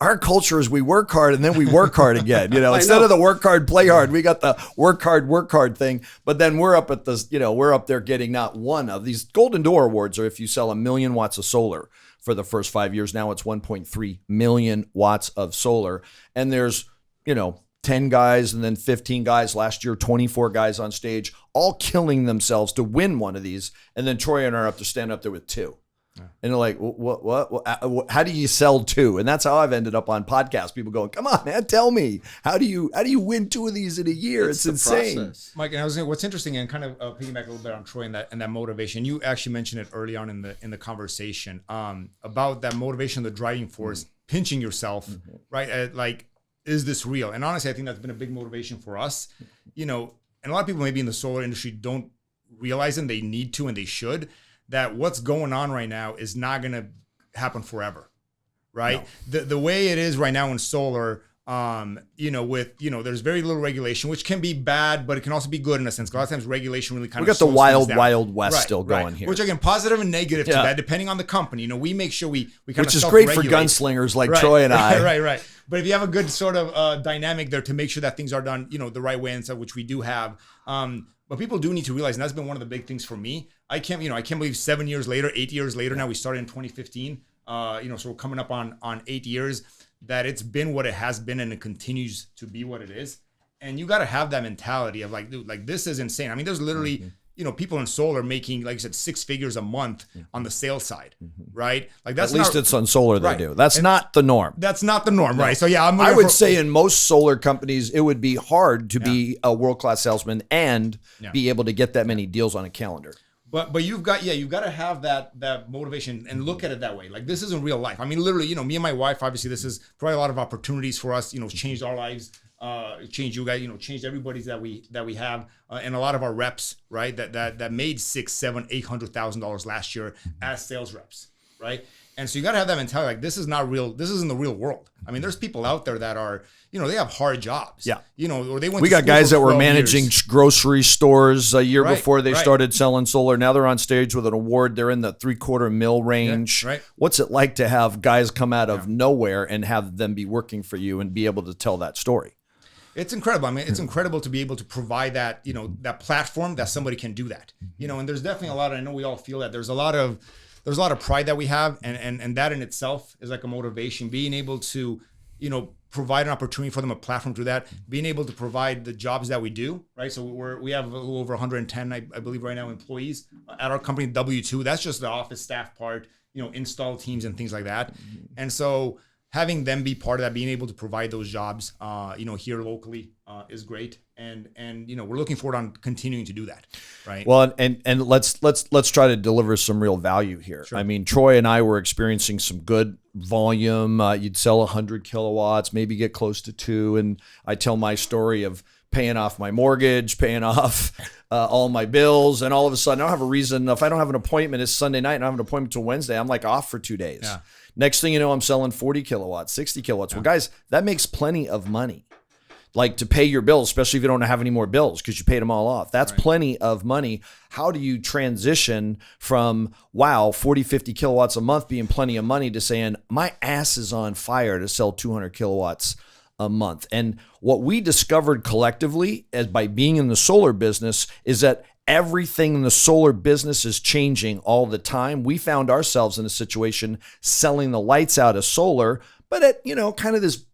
Our culture is we work hard and then we work hard again. Instead of the work hard, play hard, we got the work hard thing. But then we're up at this, we're up there getting not one of these Golden Door Awards, or if you sell 1 million watts of solar for the first 5 years. Now it's 1.3 million watts of solar. And there's, 10 guys and then 15 guys. Last year, 24 guys on stage, all killing themselves to win one of these. And then Troy and I are up to stand up there with 2. Yeah. And they're like, what? How do you sell 2? And that's how I've ended up on podcasts. People going, come on, man, tell me, how do you win 2 of these in a year? It's insane. Process. Mike, and I was saying, what's interesting, and kind of piggyback a little bit on Troy and that motivation. You actually mentioned it early on in the conversation about that motivation, the driving force, pinching yourself, right? Is this real? And honestly, I think that's been a big motivation for us. And a lot of people maybe in the solar industry don't realize, and they need to, and they should, that what's going on right now is not going to happen forever, right? No. The way it is right now in solar, there's very little regulation, which can be bad, but it can also be good in a sense. A lot of times regulation really kind of. We got the wild west still going here. Which again, positive and negative to that, depending on the company. We make sure we kind which is great for gunslingers like Troy and I. Right. But if you have a good sort of dynamic there to make sure that things are done, the right way and stuff, which we do have. But people do need to realize, and that's been one of the big things for me. I can't believe 7 years later, 8 years later, now we started in 2015, so we're coming up on 8 years, that it's been what it has been and it continues to be what it is. And you got to have that mentality of like, dude, like this is insane. I mean, there's literally, people in solar making, like I said, 6 figures a month on the sales side, right? Like that's at least it's on solar they do. That's not the norm. That's not the norm, right? So yeah, I would say in most solar companies, it would be hard to be a world-class salesman and be able to get that many deals on a calendar. But you've got to have that motivation and look at it that way. Like this isn't real life. I mean, literally, me and my wife, obviously, this is probably a lot of opportunities for us. Changed our lives, changed you guys, changed everybody's that we have, and a lot of our reps, right? That made $600,000, $700,000, $800,000 last year as sales reps, right? And so you got to have that mentality. Like this is not real. This isn't the real world. I mean, there's people out there that are, they have hard jobs. Yeah. Or they went. We got guys that were managing grocery stores a year before they right. started selling solar. Now they're on stage with an award. They're in the $750,000 million range. Yeah, right. What's it like to have guys come out of nowhere and have them be working for you and be able to tell that story? It's incredible. I mean, it's incredible to be able to provide that, that platform that somebody can do that. And there's definitely a lot of, I know we all feel that there's a lot of pride that we have, and that in itself is like a motivation. Being able to, provide an opportunity for them, a platform to do that, being able to provide the jobs that we do, right? So we have a little over 110, I believe right now, employees at our company, W2. That's just the office staff part, install teams and things like that. And so having them be part of that, being able to provide those jobs, here locally is great. And we're looking forward on continuing to do that, right? Well, and let's try to deliver some real value here. Sure. I mean, Troy and I were experiencing some good volume. You'd sell 100 kilowatts, maybe get close to 2. And I tell my story of paying off my mortgage, paying off all my bills, and all of a sudden I don't have a reason. If I don't have an appointment, it's Sunday night and I have an appointment till Wednesday, I'm like off for 2 days. Yeah. Next thing you know, I'm selling 40 kilowatts, 60 kilowatts. Yeah. Well, guys, that makes plenty of money. Like to pay your bills, especially if you don't have any more bills because you paid them all off. That's plenty of money. How do you transition from, 40, 50 kilowatts a month being plenty of money to saying, my ass is on fire to sell 200 kilowatts a month? And what we discovered collectively as by being in the solar business is that everything in the solar business is changing all the time. We found ourselves in a situation selling the lights out of solar, but at, kind of this,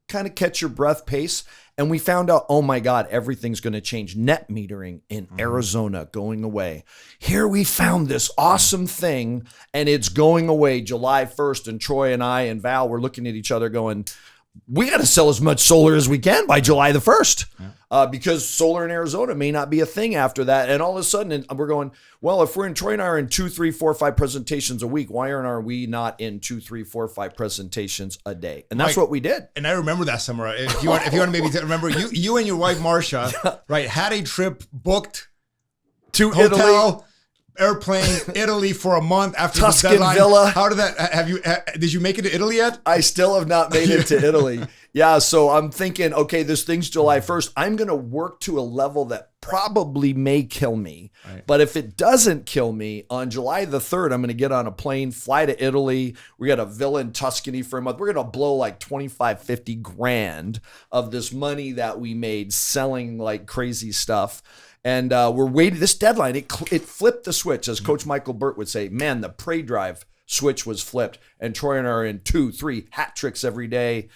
kind of catch your breath pace. And we found out, oh my God, everything's going to change. Net metering in Arizona going away. Here we found this awesome thing and it's going away July 1st. And Troy and I and Val were looking at each other going, we got to sell as much solar as we can by July the 1st. Because solar in Arizona may not be a thing after that. And all of a sudden we're going, well, if Troy and I are in 2, 3, 4, 5 presentations a week, why are we not in 2, 3, 4, 5 presentations a day? And that's what we did. And I remember that summer. If you want to maybe remember, you and your wife, Marcia, right, had a trip booked to hotel, Italy. Airplane, Italy for a month after Tuscan the deadline. Villa. How did that, did you make it to Italy yet? I still have not made it to Italy. Yeah, so I'm thinking, okay, this thing's July 1st. I'm going to work to a level that probably may kill me. Right. But if it doesn't kill me, on July the 3rd, I'm going to get on a plane, fly to Italy. We got a villa in Tuscany for a month. We're going to blow like 25, 50 grand of this money that we made selling like crazy stuff. And we're waiting this deadline. It flipped the switch, as Coach Michael Burt would say. Man, the pray drive switch was flipped. And Troy and I are in 2, 3 hat tricks every day,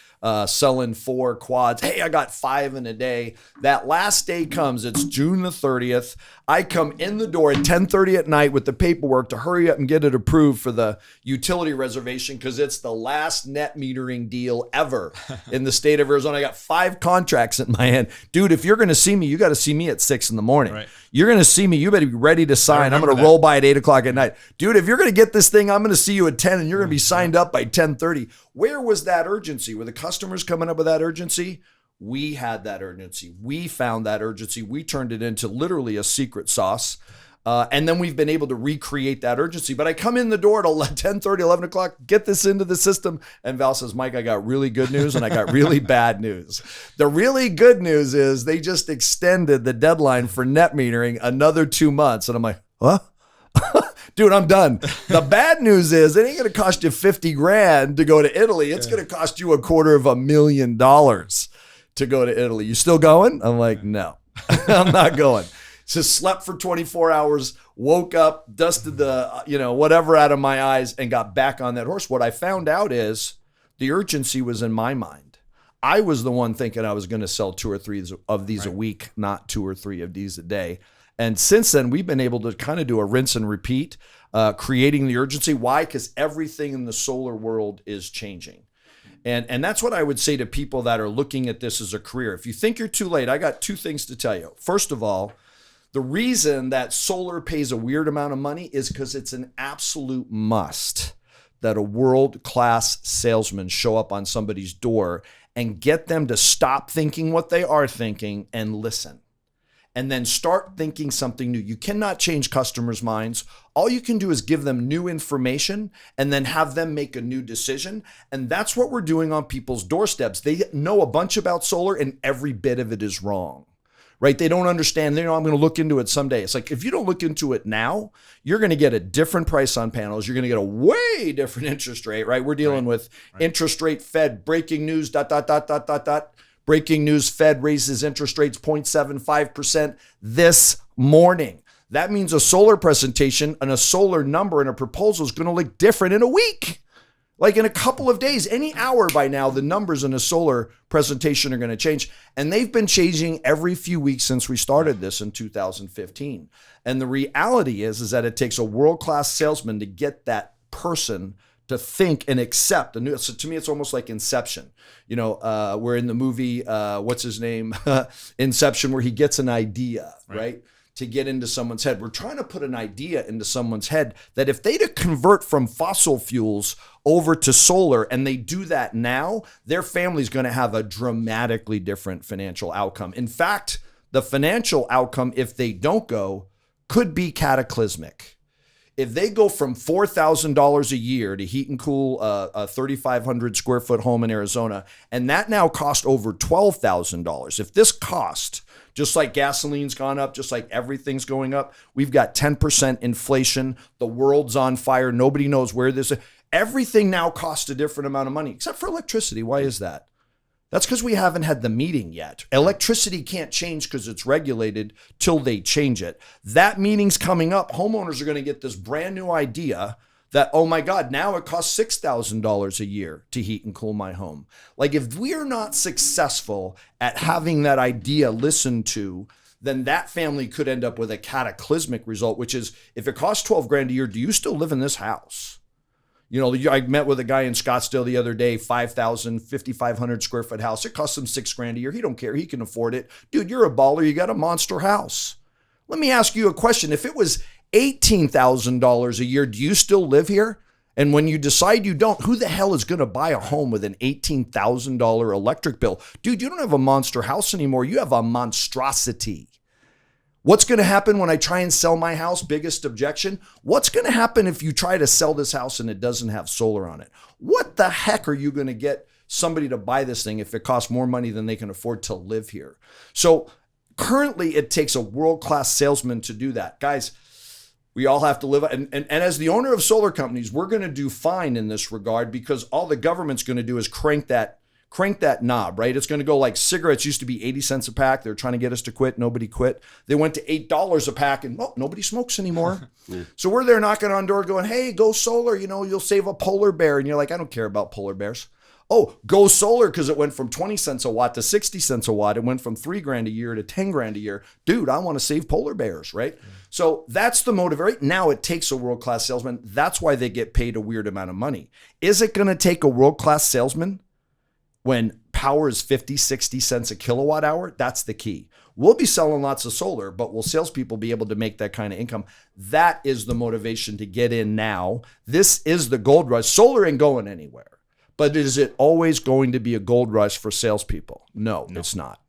selling 4 quads. Hey, I got 5 in a day. That last day comes. It's June the 30th. I come in the door at 10:30 at night with the paperwork to hurry up and get it approved for the utility reservation because it's the last net metering deal ever in the state of Arizona. I got 5 contracts in my hand. Dude, if you're going to see me, you got to see me at 6 a.m. Right. You're going to see me. You better be ready to sign. I'm going to roll by at 8 o'clock at night. Dude, if you're going to get this thing, I'm going to see you at 10 and you're going to be signed up by 10:30. Where was that urgency? Were the customers coming up with that urgency? We had that urgency. We found that urgency. We turned it into literally a secret sauce. And then we've been able to recreate that urgency. But I come in the door at 10:30, 11 o'clock, get this into the system. And Val says, Mike, I got really good news and I got really bad news. The really good news is they just extended the deadline for net metering another 2 months. And I'm like, what? Dude, I'm done. The bad news is it ain't going to cost you 50 grand to go to Italy. It's going to cost you $250,000 to go to Italy. You still going? I'm like, no, I'm not going. Just slept for 24 hours, woke up, dusted the, whatever out of my eyes and got back on that horse. What I found out is the urgency was in my mind. I was the one thinking I was going to sell 2 or 3 of these a week, not 2 or 3 of these a day. And since then, we've been able to kind of do a rinse and repeat, creating the urgency. Why? Because everything in the solar world is changing. And that's what I would say to people that are looking at this as a career. If you think you're too late, I got 2 things to tell you. First of all, the reason that solar pays a weird amount of money is because it's an absolute must that a world-class salesman show up on somebody's door and get them to stop thinking what they are thinking and listen. And then start thinking something new. You cannot change customers' minds. All you can do is give them new information and then have them make a new decision. And that's what we're doing on people's doorsteps. They know a bunch about solar and every bit of it is wrong, right? They don't understand. They know I'm going to look into it someday. It's like, if you don't look into it now, you're going to get a different price on panels. You're going to get a way different interest rate, right? We're dealing with interest rate, Fed, breaking news, ... Breaking news, Fed raises interest rates 0.75% this morning. That means a solar presentation and a solar number and a proposal is going to look different in a week. Like in a couple of days, any hour by now, the numbers in a solar presentation are going to change. And they've been changing every few weeks since we started this in 2015. And the reality is that it takes a world-class salesman to get that person to think and accept a new. So to me, it's almost like Inception. We're in the movie, what's his name? Inception, where he gets an idea, right? To get into someone's head. We're trying to put an idea into someone's head that if they to convert from fossil fuels over to solar, and they do that now, their family's going to have a dramatically different financial outcome. In fact, the financial outcome, if they don't go, could be cataclysmic. If they go from $4,000 a year to heat and cool a 3,500 square foot home in Arizona, and that now costs over $12,000. If this cost, just like gasoline's gone up, just like everything's going up, we've got 10% inflation. The world's on fire. Nobody knows where this is. Everything now costs a different amount of money, except for electricity. Why is that? That's because we haven't had the meeting yet. Electricity can't change because it's regulated till they change it. That meeting's coming up. Homeowners are going to get this brand new idea that, oh my God, now it costs $6,000 a year to heat and cool my home. Like, if we're not successful at having that idea listened to, then that family could end up with a cataclysmic result, which is, if it costs $12,000 a year, do you still live in this house? I met with a guy in Scottsdale the other day, 5,500 square foot house. It costs him $6,000 a year. He don't care. He can afford it. Dude, you're a baller. You got a monster house. Let me ask you a question. If it was $18,000 a year, do you still live here? And when you decide you don't, who the hell is going to buy a home with an $18,000 electric bill? Dude, you don't have a monster house anymore. You have a monstrosity. What's going to happen when I try and sell my house? Biggest objection. What's going to happen if you try to sell this house and it doesn't have solar on it? What the heck are you going to get somebody to buy this thing if it costs more money than they can afford to live here? So currently it takes a world-class salesman to do that. Guys, we all have to live. And as the owner of solar companies, we're going to do fine in this regard, because all the government's going to do is crank that knob, right? It's going to go like cigarettes used to be 80 cents a pack. They're trying to get us to quit. Nobody quit. They went to $8 a pack and nobody smokes anymore. Yeah. So we're there knocking on door going, hey, go solar. You'll save a polar bear. And you're like, I don't care about polar bears. Oh, go solar because it went from 20 cents a watt to 60 cents a watt. It went from $3,000 a year to $10,000 a year. Dude, I want to save polar bears, right? Yeah. So that's the motive. Right now it takes a world-class salesman. That's why they get paid a weird amount of money. Is it going to take a world-class salesman when power is 50, 60 cents a kilowatt hour? That's the key. We'll be selling lots of solar, but will salespeople be able to make that kind of income? That is the motivation to get in now. This is the gold rush. Solar ain't going anywhere. But is it always going to be a gold rush for salespeople? No, it's not.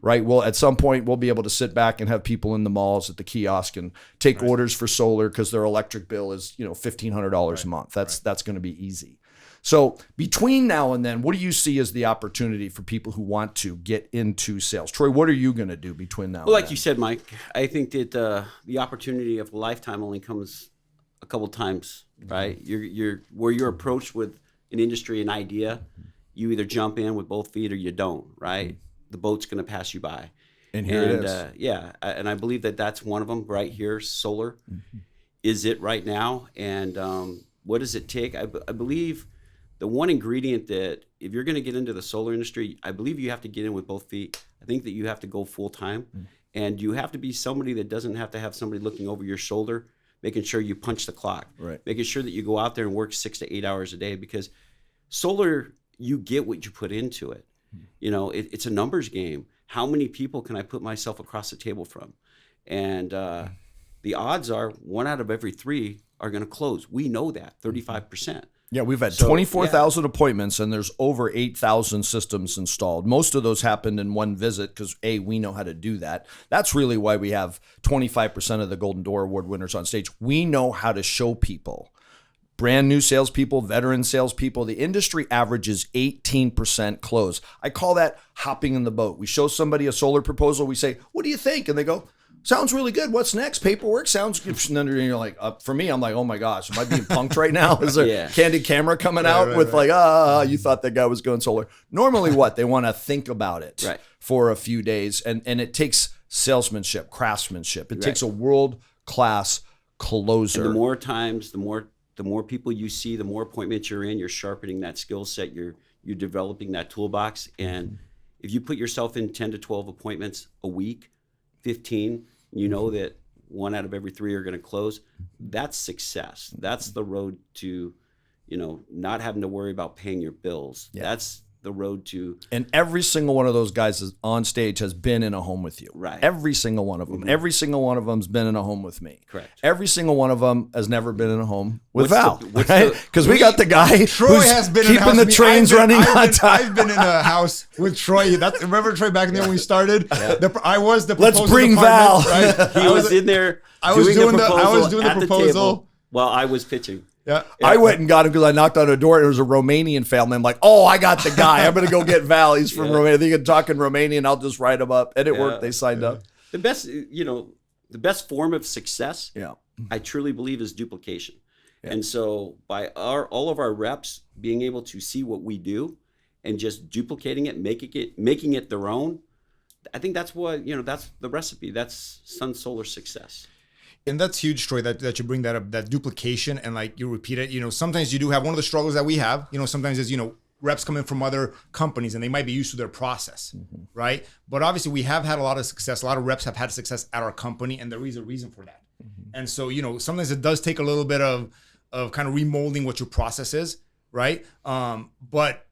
Right? Well, at some point, we'll be able to sit back and have people in the malls at the kiosk and take orders for solar because their electric bill is, $1,500 a month. That's going to be easy. So between now and then, what do you see as the opportunity for people who want to get into sales? Troy, what are you going to do between now and then? Well, like you said, Mike, I think that the opportunity of a lifetime only comes a couple times, right? You're where you're approached with an industry, an idea, you either jump in with both feet or you don't, right? The boat's going to pass you by. And here it is. And I believe that that's one of them right here. Solar is it right now. And what does it take? I believe the one ingredient that if you're going to get into the solar industry, I believe you have to get in with both feet. I think that you have to go full time, and you have to be somebody that doesn't have to have somebody looking over your shoulder, making sure you punch the clock, making sure that you go out there and work 6 to 8 hours a day, because solar, you get what you put into it. You know, it's a numbers game. How many people can I put myself across the table from? And the odds are 1 out of every 3 are going to close. We know that, 35%. Yeah, we've had 24,000 appointments, and there's over 8,000 systems installed. Most of those happened in one visit because, A, we know how to do that. That's really why we have 25% of the Golden Door Award winners on stage. We know how to show people. Brand new salespeople, veteran salespeople, the industry average is 18% close. I call that hopping in the boat. We show somebody a solar proposal. We say, what do you think? And they go, sounds really good. What's next? Paperwork sounds good. And then you're like, for me, I'm like, oh my gosh, am I being punked right now? Is there a candid camera coming out with like, you thought that guy was going solar? Normally what? They want to think about it for a few days. And it takes salesmanship, craftsmanship. It takes a world-class closer. And the more times, the more people you see, the more appointments you're in, you're sharpening that skill set, you're developing that toolbox. And if you put yourself in 10 to 12 appointments a week, 15, you know that 1 out of every 3 are going to close. That's success. That's the road to, not having to worry about paying your bills. That's the road to. And every single one of those guys is on stage has been in a home with you. Right. Every single one of them. Every single one of them's been in a home with me. Correct. Every single one of them has never been in a home with Val. Right? Because we got the guy Troy has been keeping the trains running on time. I've been in a house with Troy. Remember Troy back in the day when we started? I was the proposal Let's bring Val. Right? He was in there. I was doing the proposal while I was pitching. Yeah. I went and got him because I knocked on a door. It was a Romanian family. I'm like, I got the guy. I'm going to go get Val. He's from Romania. They can talk in Romanian. I'll just write him up. And it worked. They signed up. The best form of success, I truly believe, is duplication. Yeah. And so by all of our reps being able to see what we do and just duplicating it, making it their own, I think that's what, that's the recipe. That's Sun Solar success. And that's huge, Troy, that you bring that up, that duplication, and like you repeat it. Sometimes you do have one of the struggles that we have, sometimes is, reps come in from other companies and they might be used to their process, right? But obviously we have had a lot of success. A lot of reps have had success at our company, and there is a reason for that. And so, sometimes it does take a little bit of kind of remolding what your process is, right? But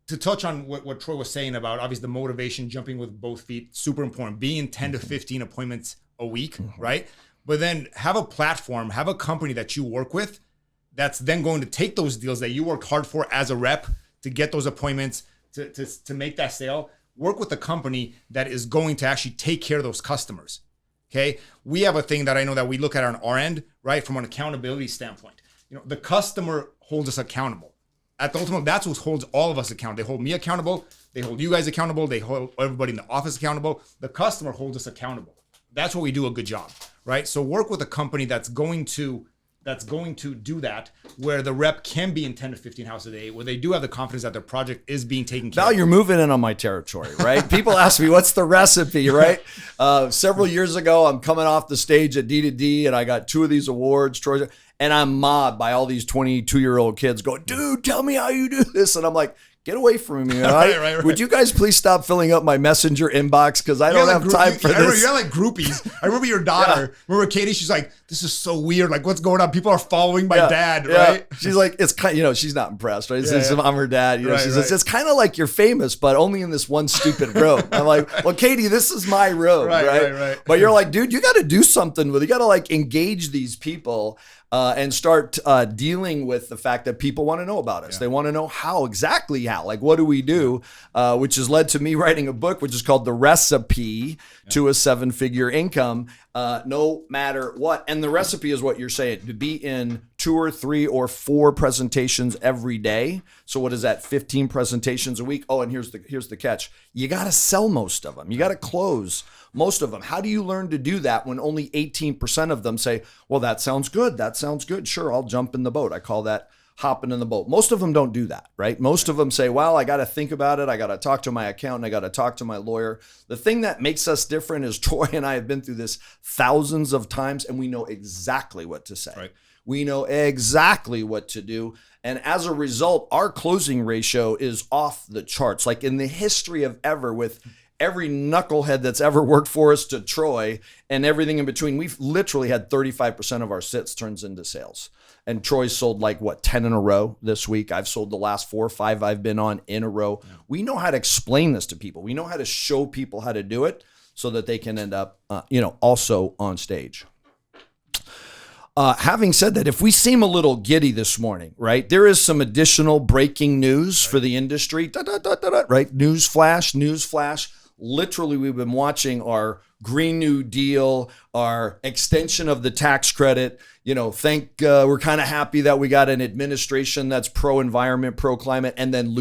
to touch on what Troy was saying about obviously the motivation, jumping with both feet, super important, being 10 to 15 appointments a week, right? But then have a platform, have a company that you work with that's then going to take those deals that you worked hard for as a rep to get those appointments, to make that sale. Work with a company that is going to actually take care of those customers, okay? We have a thing that I know that we look at on our end, right, from an accountability standpoint. The customer holds us accountable. At the ultimate, that's what holds all of us accountable. They hold me accountable. They hold you guys accountable. They hold everybody in the office accountable. The customer holds us accountable. That's what we do a good job, right? So work with a company that's going to do that, where the rep can be in 10 to 15 houses a day, where they do have the confidence that their project is being taken care of. Val, you're moving in on my territory, right? People ask me, what's the recipe, right? Several years ago, I'm coming off the stage at D2D, and I got 2 of these awards, Troy, and I'm mobbed by all these 22-year-old kids going, dude, tell me how you do this. And I'm like, get away from me, all right? Right. Would you guys please stop filling up my messenger inbox, because I don't have time for this. You're like groupies. I remember your daughter. Remember Katie? She's like, this is so weird. Like, what's going on? People are following my dad, right? She's like, it's kind of, she's not impressed, right? I'm her dad. She says, it's kind of like you're famous, but only in this one stupid room. I'm like, well, Katie, this is my room, right? But you're like, dude, you got to do something with it. You got to like engage these people. And start dealing with the fact that people want to know about us. They want to know exactly how, like, what do we do? Which has led to me writing a book, which is called The Recipe to a 7-Figure Income, no matter what. And the recipe is what you're saying, to be in 2 or 3 or 4 presentations every day. So what is that? 15 presentations a week. Oh, and here's the catch. You got to sell most of them. You got to close most of them. How do you learn to do that when only 18% of them say, well, that sounds good. That sounds good. Sure, I'll jump in the boat. I call that hopping in the boat. Most of them don't do that, right? Most of them say, well, I got to think about it. I got to talk to my accountant. I got to talk to my lawyer. The thing that makes us different is Troy and I have been through this thousands of times, and we know exactly what to say. Right. We know exactly what to do. And as a result, our closing ratio is off the charts. Like in the history of ever, with every knucklehead that's ever worked for us to Troy and everything in between, we've literally had 35% of our sits turns into sales. And Troy's sold 10 in a row this week. I've sold the last 4 or 5 I've been on in a row. Yeah. We know how to explain this to people. We know how to show people how to do it so that they can end up, also on stage. Having said that, if we seem a little giddy this morning, right, there is some additional breaking news for the industry, right? Newsflash. Literally, we've been watching our Green New Deal, our extension of the tax credit. We're kind of happy that we got an administration that's pro-environment, pro-climate, and then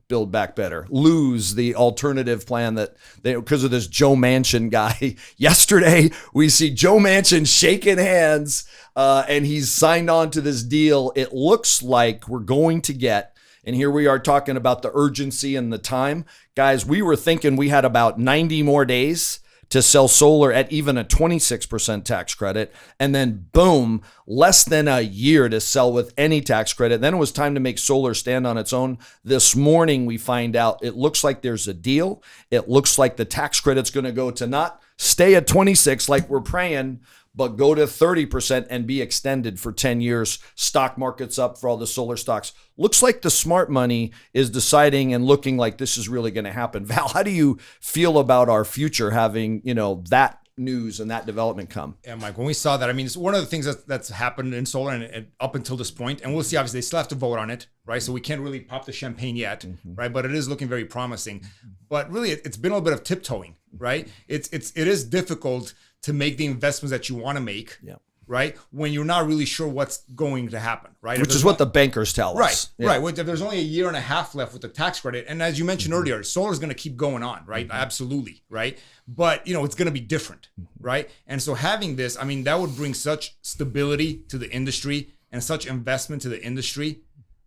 Build Back Better. Lose the alternative plan that because of this Joe Manchin guy. Yesterday, we see Joe Manchin shaking hands, and he's signed on to this deal. It looks like we're going to get, and here we are talking about the urgency and the time. Guys, we were thinking we had about 90 more days to sell solar at even a 26% tax credit. And then boom, less than a year to sell with any tax credit. Then it was time to make solar stand on its own. This morning, we find out it looks like there's a deal. It looks like the tax credit's going to go to not stay at 26 like we're praying, but go to 30% and be extended for 10 years. Stock market's up for all the solar stocks. Looks like the smart money is deciding and looking like this is really going to happen. Val, how do you feel about our future having, that news and that development come? Yeah, Mike, when we saw that, it's one of the things that's happened in solar and up until this point, and we'll see, obviously, they still have to vote on it, right? So we can't really pop the champagne yet, right? But it is looking very promising. But really, it's been a little bit of tiptoeing, right? It is difficult to make the investments that you want to make, right? When you're not really sure what's going to happen, right? Which is what the bankers tell us. Right. If there's only a year and a half left with the tax credit, and as you mentioned earlier, solar is going to keep going on, right? Absolutely, right? But, it's going to be different, right? And so having this, that would bring such stability to the industry and such investment to the industry.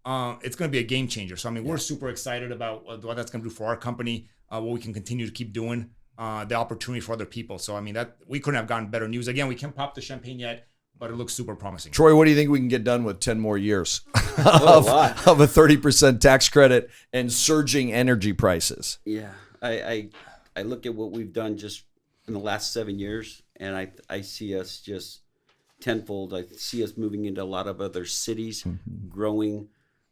It's going to be a game changer. So, we're super excited about what that's going to do for our company, what we can continue to keep doing. The opportunity for other people. So, that we couldn't have gotten better news. Again, we can't pop the champagne yet, but it looks super promising. Troy, what do you think we can get done with 10 more years of a 30% tax credit and surging energy prices? Yeah, I look at what we've done just in the last 7 years, and I see us just tenfold. I see us moving into a lot of other cities, growing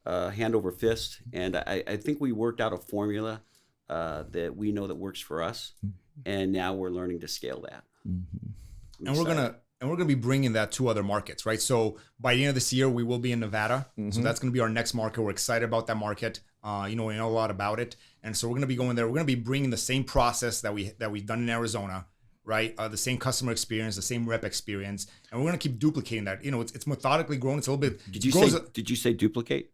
hand over fist. And I think we worked out a formula that we know that works for us, and now we're learning to scale that. And we're gonna be bringing that to other markets, right? So by the end of this year, we will be in Nevada. So that's gonna be our next market. We're excited about that market. We know a lot about it, and so we're gonna be going there. We're gonna be bringing the same process that we've done in Arizona, right? The same customer experience, the same rep experience, and we're gonna keep duplicating that. It's methodically grown. It's a little bit. Did you say duplicate?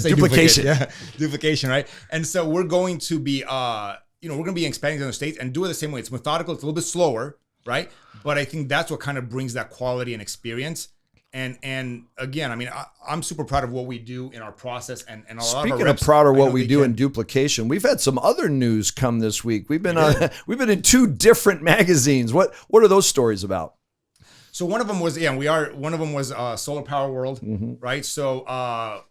Duplication. Yeah, duplication, right? And so we're going to be, we're gonna be expanding to other states and do it the same way. It's methodical. It's a little bit slower, right? But I think that's what kind of brings that quality and experience. And again, I'm super proud of what we do in our process and a lot of our reps. Speaking of proud of what we do in duplication, we've had some other news come this week. We've been in 2 different magazines. What are those stories about? So one of them was Solar Power World, right? So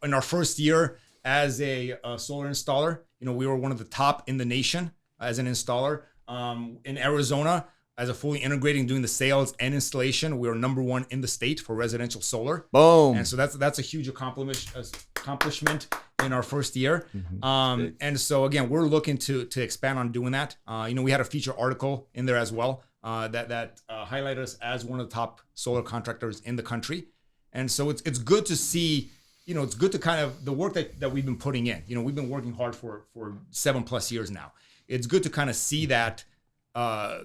in our first year as a solar installer, we were one of the top in the nation as an installer. In Arizona, as a fully integrating, doing the sales and installation, we are number 1 in the state for residential solar. Boom! And so that's a huge accomplishment in our first year. And so again, we're looking to expand on doing that. We had a feature article in there as well that highlighted us as one of the top solar contractors in the country. And so it's good to see. It's good to kind of the work that we've been putting in. We've been working hard for 7+ years now. It's good to kind of see that.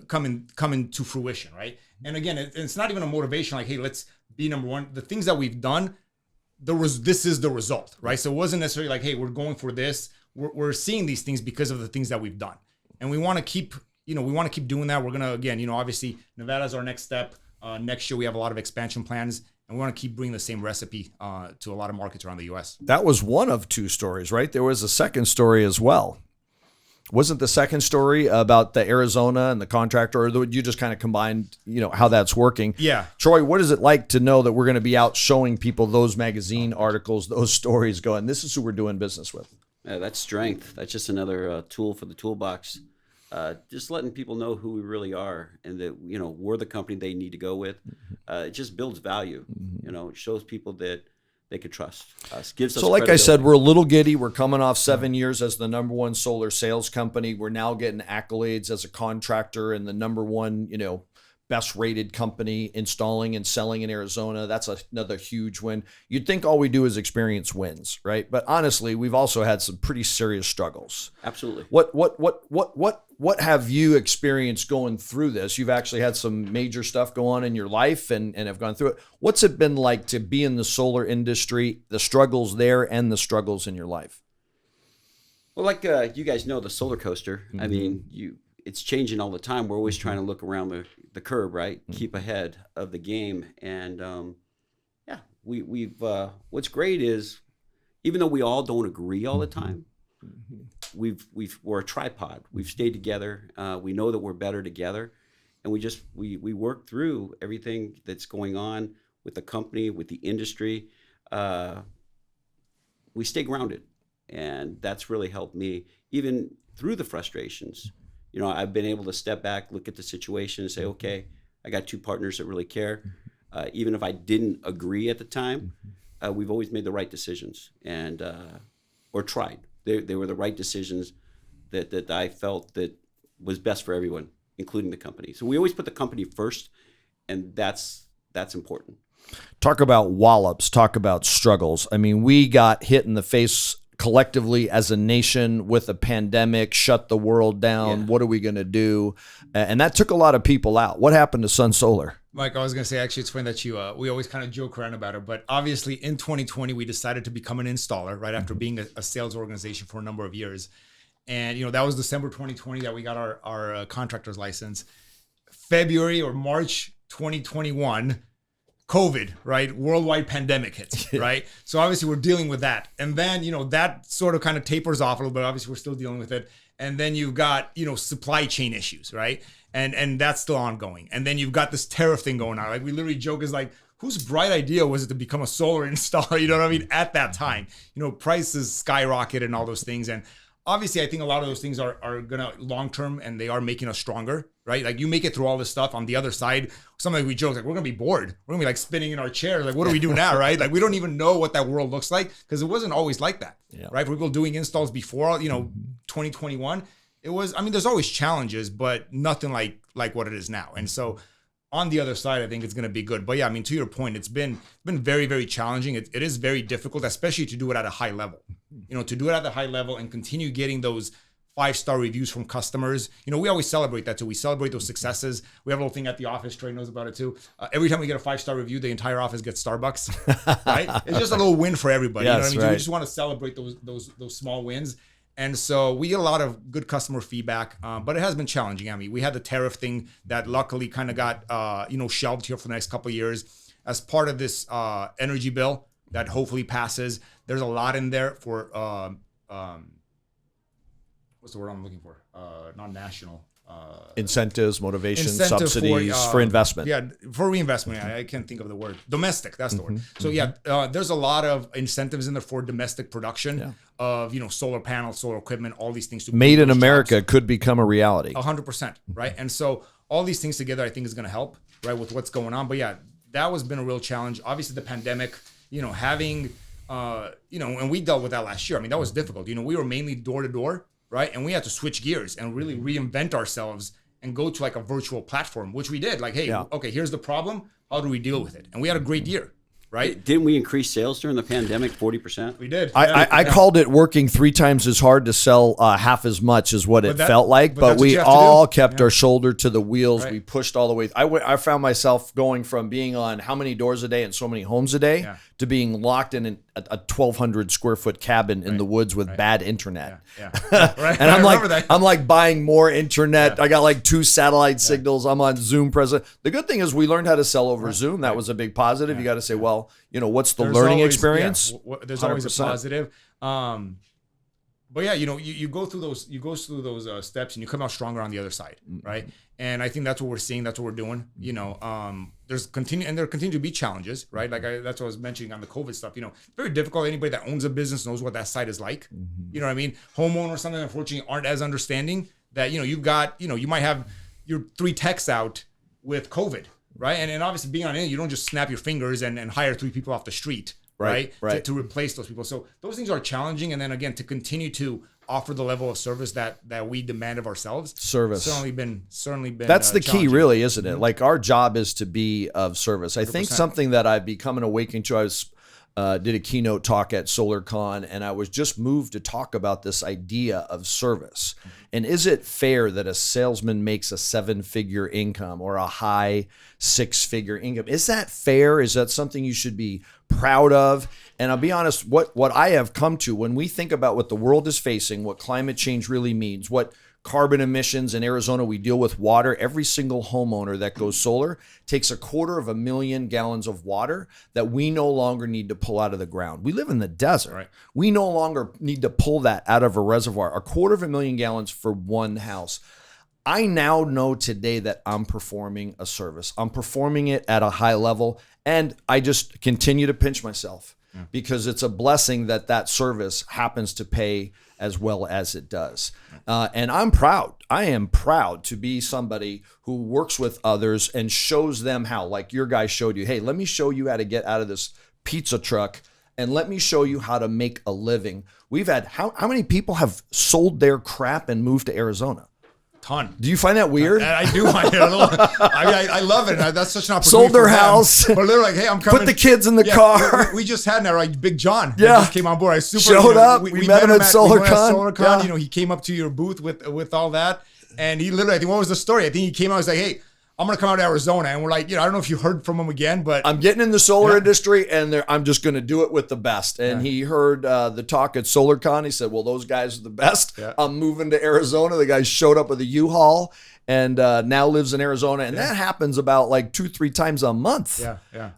Coming to fruition, right? And again, it's not even a motivation like, hey, let's be number 1. The things that we've done, this is the result, right? So it wasn't necessarily like, hey, we're going for this. We're seeing these things because of the things that we've done, and we want to keep, doing that. We're gonna again, obviously, Nevada's our next step. Next year we have a lot of expansion plans, And we want to keep bringing the same recipe to a lot of markets around the U.S. That was one of two stories, right? There was a second story as well. Wasn't the second story about the Arizona and the contractor, or you just kind of combined, how that's working? Yeah. Troy, what is it like to know that we're going to be out showing people those magazine articles, those stories going, this is who we're doing business with? Yeah, that's strength. That's just another tool for the toolbox. Just letting people know who we really are and that, we're the company they need to go with. It just builds value. It shows people that they could trust us. Gives us like I said, we're a little giddy. We're coming off 7 years as the number one solar sales company. We're now getting accolades as a contractor and the number one, best rated company installing and selling in Arizona. That's another huge win. You'd think all we do is experience wins, right? But honestly, we've also had some pretty serious struggles. Absolutely. What have you experienced going through this? You've actually had some major stuff go on in your life and have gone through it. What's it been like to be in the solar industry, the struggles there and the struggles in your life? Well, like you guys know, the solar coaster, I mean, it's changing all the time. We're always trying to look around the curb, right? Keep ahead of the game. And we've what's great is, even though we all don't agree all the time, we're a tripod. We've stayed together. We know that we're better together, and we work through everything that's going on with the company, with the industry. We stay grounded, and that's really helped me even through the frustrations. I've been able to step back, look at the situation, and say, okay, I got two partners that really care. Even if I didn't agree at the time, we've always made the right decisions and or tried. They were the right decisions that I felt that was best for everyone, including the company. So we always put the company first, and that's important. Talk about wallops, talk about struggles. I mean, we got hit in the face collectively as a nation with a pandemic, shut the world down. Yeah. What are we going to do? And that took a lot of people out. What happened to Sun Solar? Mike, I was going to say, actually, it's funny that we always kind of joke around about it, but obviously in 2020, we decided to become an installer right after being a sales organization for a number of years. And, that was December 2020 that we got our contractor's license. February or March 2021, COVID, right? Worldwide pandemic hits, right? So obviously we're dealing with that. And then, that sort of kind of tapers off a little bit. Obviously we're still dealing with it. And then you've got, supply chain issues, right? And that's still ongoing. And then you've got this tariff thing going on. Like we literally joke is like, whose bright idea was it to become a solar installer? You know what I mean? At that time, prices skyrocketed and all those things. And obviously I think a lot of those things are going to long-term, and they are making us stronger, right? Like you make it through all this stuff on the other side. Something we joke, like we're going to be bored. We're going to be like spinning in our chairs. Like, what do we do now, right? Like we don't even know what that world looks like because it wasn't always like that, right? For people doing installs before, 2021, it was, there's always challenges, but nothing like what it is now. And so on the other side, I think it's going to be good. But yeah, to your point, it's been very, very challenging. It is very difficult, especially to do it at a high level. To do it at a high level and continue getting those 5-star reviews from customers. We always celebrate that too. We celebrate those successes. We have a little thing at the office. Trey knows about it too. Every time we get a 5-star review, the entire office gets Starbucks. Right? It's just a little win for everybody. Yes, you know what I mean? Right. So we just want to celebrate those small wins. And so we get a lot of good customer feedback, but it has been challenging. We had the tariff thing that luckily kind of got, shelved here for the next couple of years as part of this energy bill that hopefully passes. There's a lot in there for, what's the word I'm looking for? Non-national. Incentives, motivation, subsidies for investment. Yeah, for reinvestment. I can't think of the word. Domestic, that's the word. So there's a lot of incentives in there for domestic production of, solar panels, solar equipment, all these things. Made in America could become a reality. 100%, right? And so all these things together, I think is going to help, right, with what's going on. But yeah, that has been a real challenge. Obviously the pandemic, having, and we dealt with that last year. That was difficult. We were mainly door to door. Right. And we had to switch gears and really reinvent ourselves and go to like a virtual platform, which we did. Like, hey, okay, here's the problem. How do we deal with it? And we had a great year. Right. Didn't we increase sales during the pandemic 40%? We did. I called it working 3 times as hard to sell half as much is what it felt like. But we all kept our shoulder to the wheels. Right. We pushed all the way. I found myself going from being on how many doors a day and so many homes a day to being locked in a 1,200 square foot cabin in the woods with bad internet. Right. And I'm like buying more internet. I got like 2 satellite signals. I'm on Zoom present. The good thing is we learned how to sell over Zoom. That was a big positive. You got to say, well, what's the learning experience? There's always a positive. But yeah, you go through those steps and you come out stronger on the other side, right? And I think that's what we're seeing. That's what we're doing. There continue to be challenges, right? Like that's what I was mentioning on the COVID stuff. Very difficult. Anybody that owns a business knows what that side is like. You know what I mean? Homeowners, something unfortunately aren't as understanding that you've got you might have your 3 techs out with COVID, right? And obviously being on it, you don't just snap your fingers and hire 3 people off the street. Right. To replace those people. So those things are challenging. And then again, to continue to offer the level of service that we demand of ourselves. Certainly been. That's the key, really, isn't it? Like our job is to be of service. I 100%. Think something that I've become an awakening to. I did a keynote talk at SolarCon, and I was just moved to talk about this idea of service. And is it fair that a salesman makes a 7-figure income or a high 6-figure income? Is that fair? Is that something you should be proud of? And I'll be honest, what I have come to when we think about what the world is facing, what climate change really means, what carbon emissions in Arizona, we deal with water. Every single homeowner that goes solar takes 250,000 gallons of water that we no longer need to pull out of the ground. We live in the desert. Right. We no longer need to pull that out of a reservoir. 250,000 gallons for one house. I now know today that I'm performing a service. I'm performing it at a high level, and I just continue to pinch myself because it's a blessing that service happens to pay as well as it does. And I'm proud. I am proud to be somebody who works with others and shows them how, like your guy showed you, hey, let me show you how to get out of this pizza truck and let me show you how to make a living. We've had, how many people have sold their crap and moved to Arizona? Ton. Do you find that weird? I do. I love it. That's such an opportunity. Sold their house. But they're like, hey, I'm coming. Put the kids in the car. We just had that, Big John. Yeah. Just came on board. Showed up. We met him at SolarCon. Yeah. He came up to your booth with all that. And he literally, I think, what was the story? I think he came out and was like, hey, I'm going to come out to Arizona. And we're like, I don't know if you heard from him again, but I'm getting in the solar industry and I'm just going to do it with the best. And he heard the talk at SolarCon. He said, well, those guys are the best. Yeah. I'm moving to Arizona. The guy showed up with a U-Haul and now lives in Arizona. And that happens about like 2-3 times a month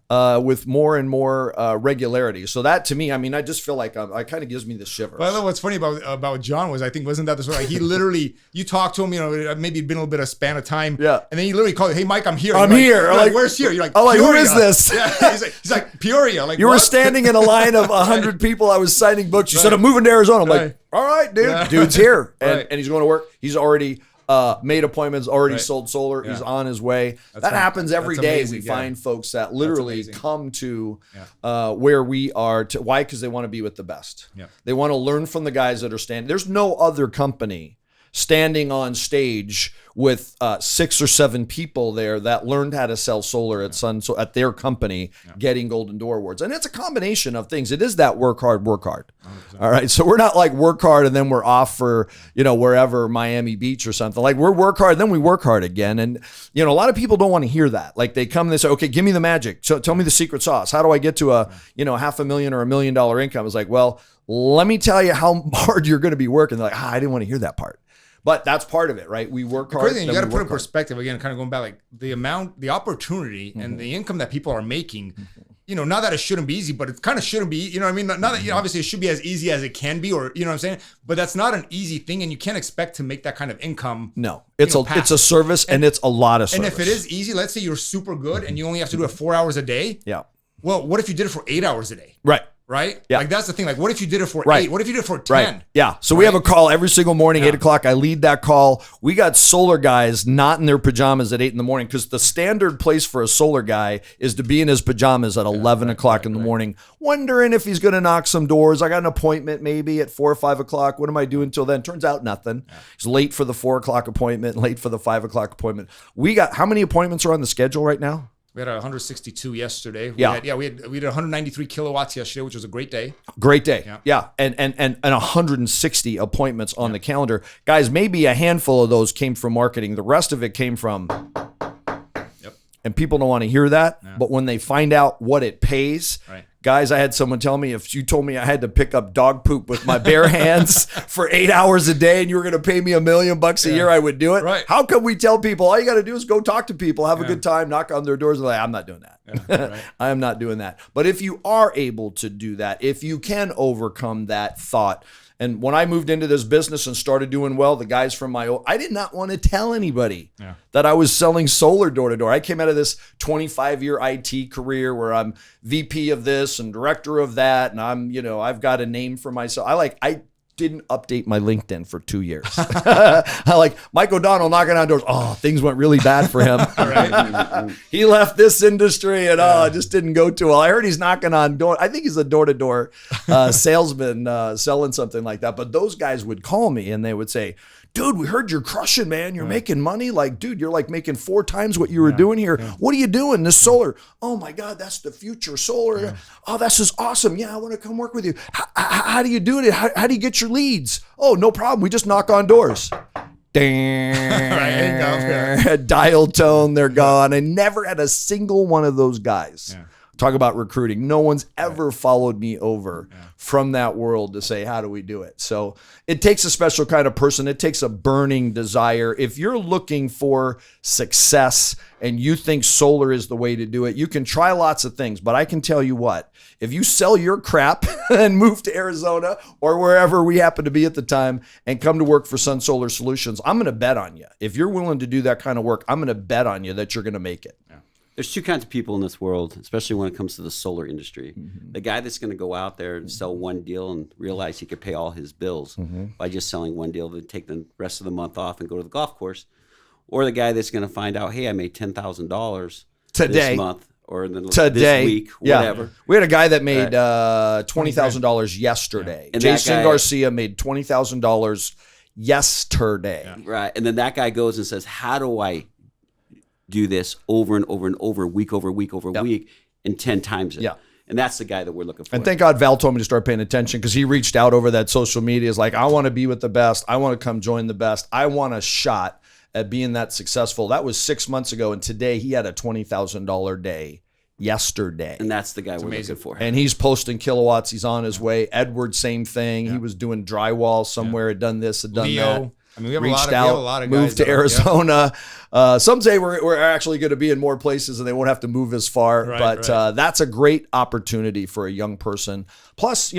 with more and more regularity. So that to me, I mean, I just feel like it kind of gives me the shivers. Well, what's funny about John was, I think, wasn't that the story? Like, he literally, you talked to him, maybe it'd been a little bit of span of time. Yeah. And then he literally called you, hey, Mike, I'm here. I'm here. You're like, where's here? You're like, oh, like, who is this? Yeah. He's like, Peoria. Like, you were standing in a line of 100 people. I was signing books. You said, I'm moving to Arizona. I'm like, all right, dude. Yeah. Dude's here. And he's going to work. He's already made appointments, already sold solar. He's on his way. That happens every day. Amazing. We find folks that literally come to where we are. Why? Because they want to be with the best. Yeah. They want to learn from the guys that are standing. There's no other company standing on stage with 6 or 7 people there that learned how to sell solar at their company, getting Golden Door Awards. And it's a combination of things. It is that work hard. 100%. All right. So we're not like work hard and then we're off for, wherever, Miami Beach or something. Like we're work hard, then we work hard again. And, a lot of people don't want to hear that. Like they come and they say, okay, give me the magic. So tell me the secret sauce. How do I get to a, $500,000 or $1 million income? It's like, well, let me tell you how hard you're going to be working. They're like, I didn't want to hear that part. But that's part of it, right? We work hard. You got to put in perspective again, kind of going back, like the opportunity and the income that people are making. Not that it shouldn't be easy, but it kind of shouldn't be. You know what I mean? Not that obviously it should be as easy as it can be, or you know what I'm saying. But that's not an easy thing, and you can't expect to make that kind of income. No, it's a service, and it's a lot of service. And if it is easy, let's say you're super good, and you only have to do it 4 hours a day. Yeah. Well, what if you did it for 8 hours a day? Right. Right? Yeah. Like that's the thing. Like what if you did it for 8? What if you did it for 10? Right. Yeah. So we have a call every single morning, 8 o'clock. I lead that call. We got solar guys not in their pajamas at 8 in the morning because the standard place for a solar guy is to be in his pajamas at 11 o'clock in the morning, wondering if he's going to knock some doors. I got an appointment maybe at 4 or 5 o'clock. What am I doing till then? Turns out nothing. He's late for the 4 o'clock appointment, late for the 5 o'clock appointment. We got, how many appointments are on the schedule right now? We had 162 yesterday. We had 193 kilowatts yesterday, which was a great day. Great day. Yeah. And 160 appointments on the calendar. Guys, maybe a handful of those came from marketing. The rest of it came from and people don't want to hear that, but when they find out what it pays, Guys, I had someone tell me, if you told me I had to pick up dog poop with my bare hands for 8 hours a day and you were going to pay me $1 million a year, I would do it. Right. How come we tell people all you got to do is go talk to people, have a good time, knock on their doors, and like, I'm not doing that. Right. I am not doing that. But if you are able to do that, if you can overcome that thought. And when I moved into this business and started doing well, the guys from I did not want to tell anybody that I was selling solar door to door. I came out of this 25-year IT career where I'm VP of this and director of that. And I've got a name for myself. I didn't update my LinkedIn for 2 years. I like Mike O'Donnell knocking on doors. Oh, things went really bad for him. He left this industry and it just didn't go too well. I heard he's knocking on doors. I think he's a door-to-door salesman selling something like that. But those guys would call me and they would say, dude, we heard you're crushing, man. You're making money. Like, dude, you're like making 4 times what you were doing here. What are you doing? This solar. Oh my God, that's the future solar. Oh, that's just awesome. Yeah, I want to come work with you. How do you do it? How do you get your leads? Oh, no problem. We just knock on doors. Dial tone, they're gone. I never had a single one of those guys. Talk about recruiting. No one's ever followed me over from that world to say, how do we do it? So it takes a special kind of person. It takes a burning desire. If you're looking for success and you think solar is the way to do it, you can try lots of things. But I can tell you what, if you sell your crap and move to Arizona or wherever we happen to be at the time and come to work for Sun Solar Solutions, I'm going to bet on you. If you're willing to do that kind of work, I'm going to bet on you that you're going to make it. There's 2 kinds of people in this world, especially when it comes to the solar industry. The guy that's going to go out there and sell one deal and realize he could pay all his bills by just selling one deal, then take the rest of the month off and go to the golf course. Or the guy that's going to find out, hey, I made $10,000 this month or this week, whatever. We had a guy that made $20,000 yesterday. And Jason Garcia made $20,000 yesterday. Right. And then that guy goes and says, how do I do this over and over and over, week over week over week, and 10 times it? And that's the guy that we're looking for. And thank God Val told me to start paying attention, because he reached out over that social media. Is like, I want to be with the best. I want to come join the best. I want a shot at being that successful. That was 6 months ago. And today he had a $20,000 day yesterday. And that's the guy we're looking for. And he's posting kilowatts. He's on his way. Edward, same thing. He was doing drywall somewhere, had done this, had done that. I mean, we have reached a lot of guys moved to Arizona. Some say we're actually going to be in more places and they won't have to move as far. That's a great opportunity for a young person. Plus,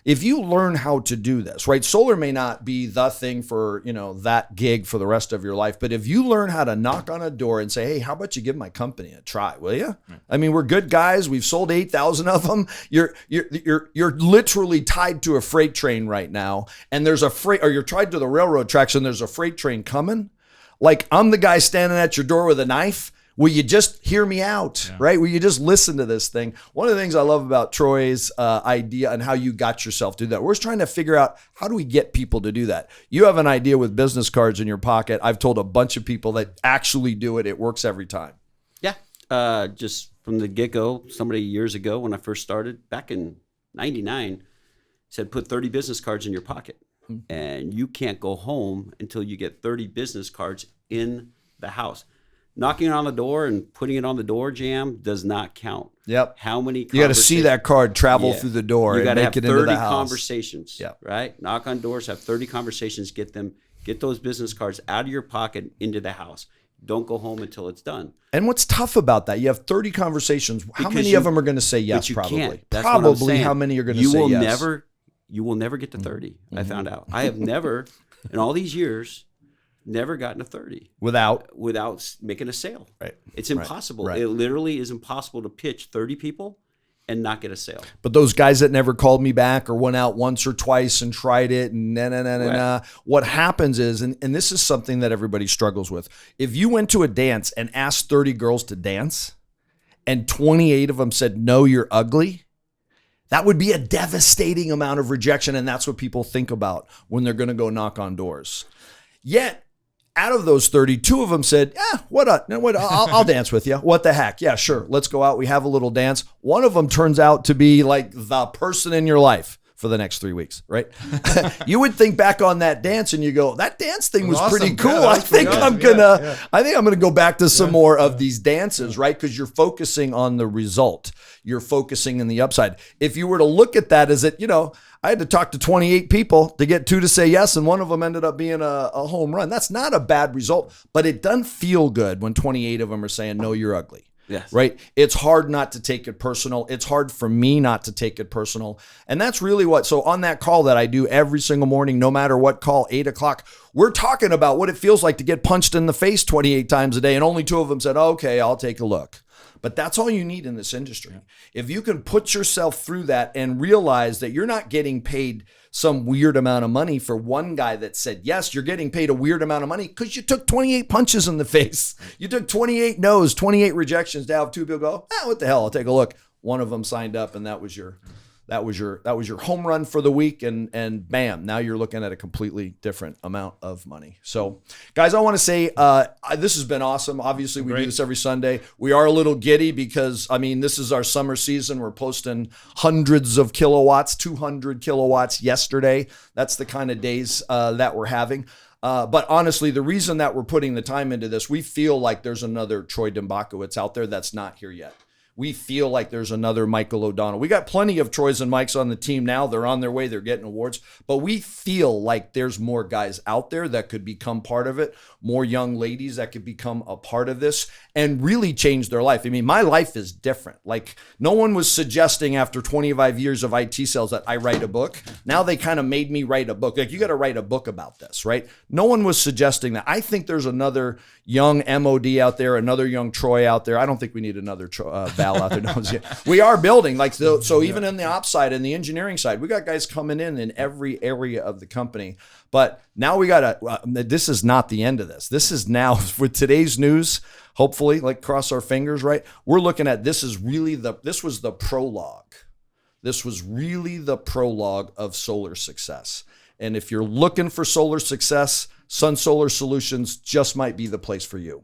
if you learn how to do this, right? Solar may not be the thing for, that gig for the rest of your life. But if you learn how to knock on a door and say, hey, how about you give my company a try, will you? Right. I mean, we're good guys. We've sold 8,000 of them. You're literally tied to a freight train right now. And there's you're tied to the railroad tracks and there's a freight train coming. Like, I'm the guy standing at your door with a knife. Will you just hear me out, right? Will you just listen to this thing? One of the things I love about Troy's idea and how you got yourself to do that, we're just trying to figure out, how do we get people to do that? You have an idea with business cards in your pocket. I've told a bunch of people that actually do it. It works every time. Yeah. Just from the get-go, somebody years ago when I first started, back in 99, said put 30 business cards in your pocket. And you can't go home until you get 30 business cards in the house. Knocking on the door and putting it on the door jam does not count. Yep. How many? You got to see that card travel through the door and make it into the house. 30 conversations. Right. Knock on doors, have 30 conversations. Get those business cards out of your pocket into the house. Don't go home until it's done. And what's tough about that? You have 30 conversations. How many of them are going to say yes? Probably. Can't. That's probably how many are going to say yes? You will never get to 30. I found out. I have never, in all these years, never gotten to 30 without making a sale. Right. It's impossible. Right. It literally is impossible to pitch 30 people and not get a sale. But those guys that never called me back or went out once or twice and tried it and what happens is, and this is something that everybody struggles with. If you went to a dance and asked 30 girls to dance and 28 of them said, no, you're ugly, that would be a devastating amount of rejection. And that's what people think about when they're going to go knock on doors. Yet, out of those 30, 2 of them said, I'll dance with you. What the heck? Yeah, sure. Let's go out. We have a little dance. One of them turns out to be like the person in your life for for the next 3 weeks, right? You would think back on that dance and you go, that dance thing was awesome. pretty cool. Yeah, I think I'm gonna go back to some more of these dances, right? Because you're focusing on the result. You're focusing in the upside. If you were to look at that as it, I had to talk to 28 people to get 2 to say yes, and one of them ended up being a home run. That's not a bad result, but it doesn't feel good when 28 of them are saying, no, you're ugly. Yes. Right. It's hard not to take it personal. It's hard for me not to take it personal. And that's really so on that call that I do every single morning, no matter what call, 8 o'clock, we're talking about what it feels like to get punched in the face 28 times a day. And only 2 of them said, okay, I'll take a look. But that's all you need in this industry. If you can put yourself through that and realize that you're not getting paid some weird amount of money for one guy that said yes, you're getting paid a weird amount of money because you took 28 punches in the face. You took 28 no's, 28 rejections to have 2 people go, what the hell? I'll take a look. One of them signed up, and that was your home run for the week, and bam, now you're looking at a completely different amount of money. So, guys, I want to say this has been awesome. Obviously, we do this every Sunday. We are a little giddy because, this is our summer season. We're posting hundreds of kilowatts, 200 kilowatts yesterday. That's the kind of days that we're having. But honestly, the reason that we're putting the time into this, we feel like there's another Troy Dembakowicz out there that's not here yet. We feel like there's another Michael O'Donnell. We got plenty of Troys and Mikes on the team now. They're on their way. They're getting awards. But we feel like there's more guys out there that could become part of it, more young ladies that could become a part of this and really change their life. My life is different. Like, no one was suggesting after 25 years of IT sales that I write a book. Now they kind of made me write a book. Like, you got to write a book about this, right? No one was suggesting that. I think there's another young MOD out there, another young Troy out there. I don't think we need another Val out there. No, we are building so even in the ops side and the engineering side, we got guys coming in every area of the company. But now we got this is not the end of this. This is now with today's news, hopefully, like, cross our fingers, right? We're looking at this was the prologue. This was really the prologue of solar success. And if you're looking for solar success, Sun Solar Solutions just might be the place for you.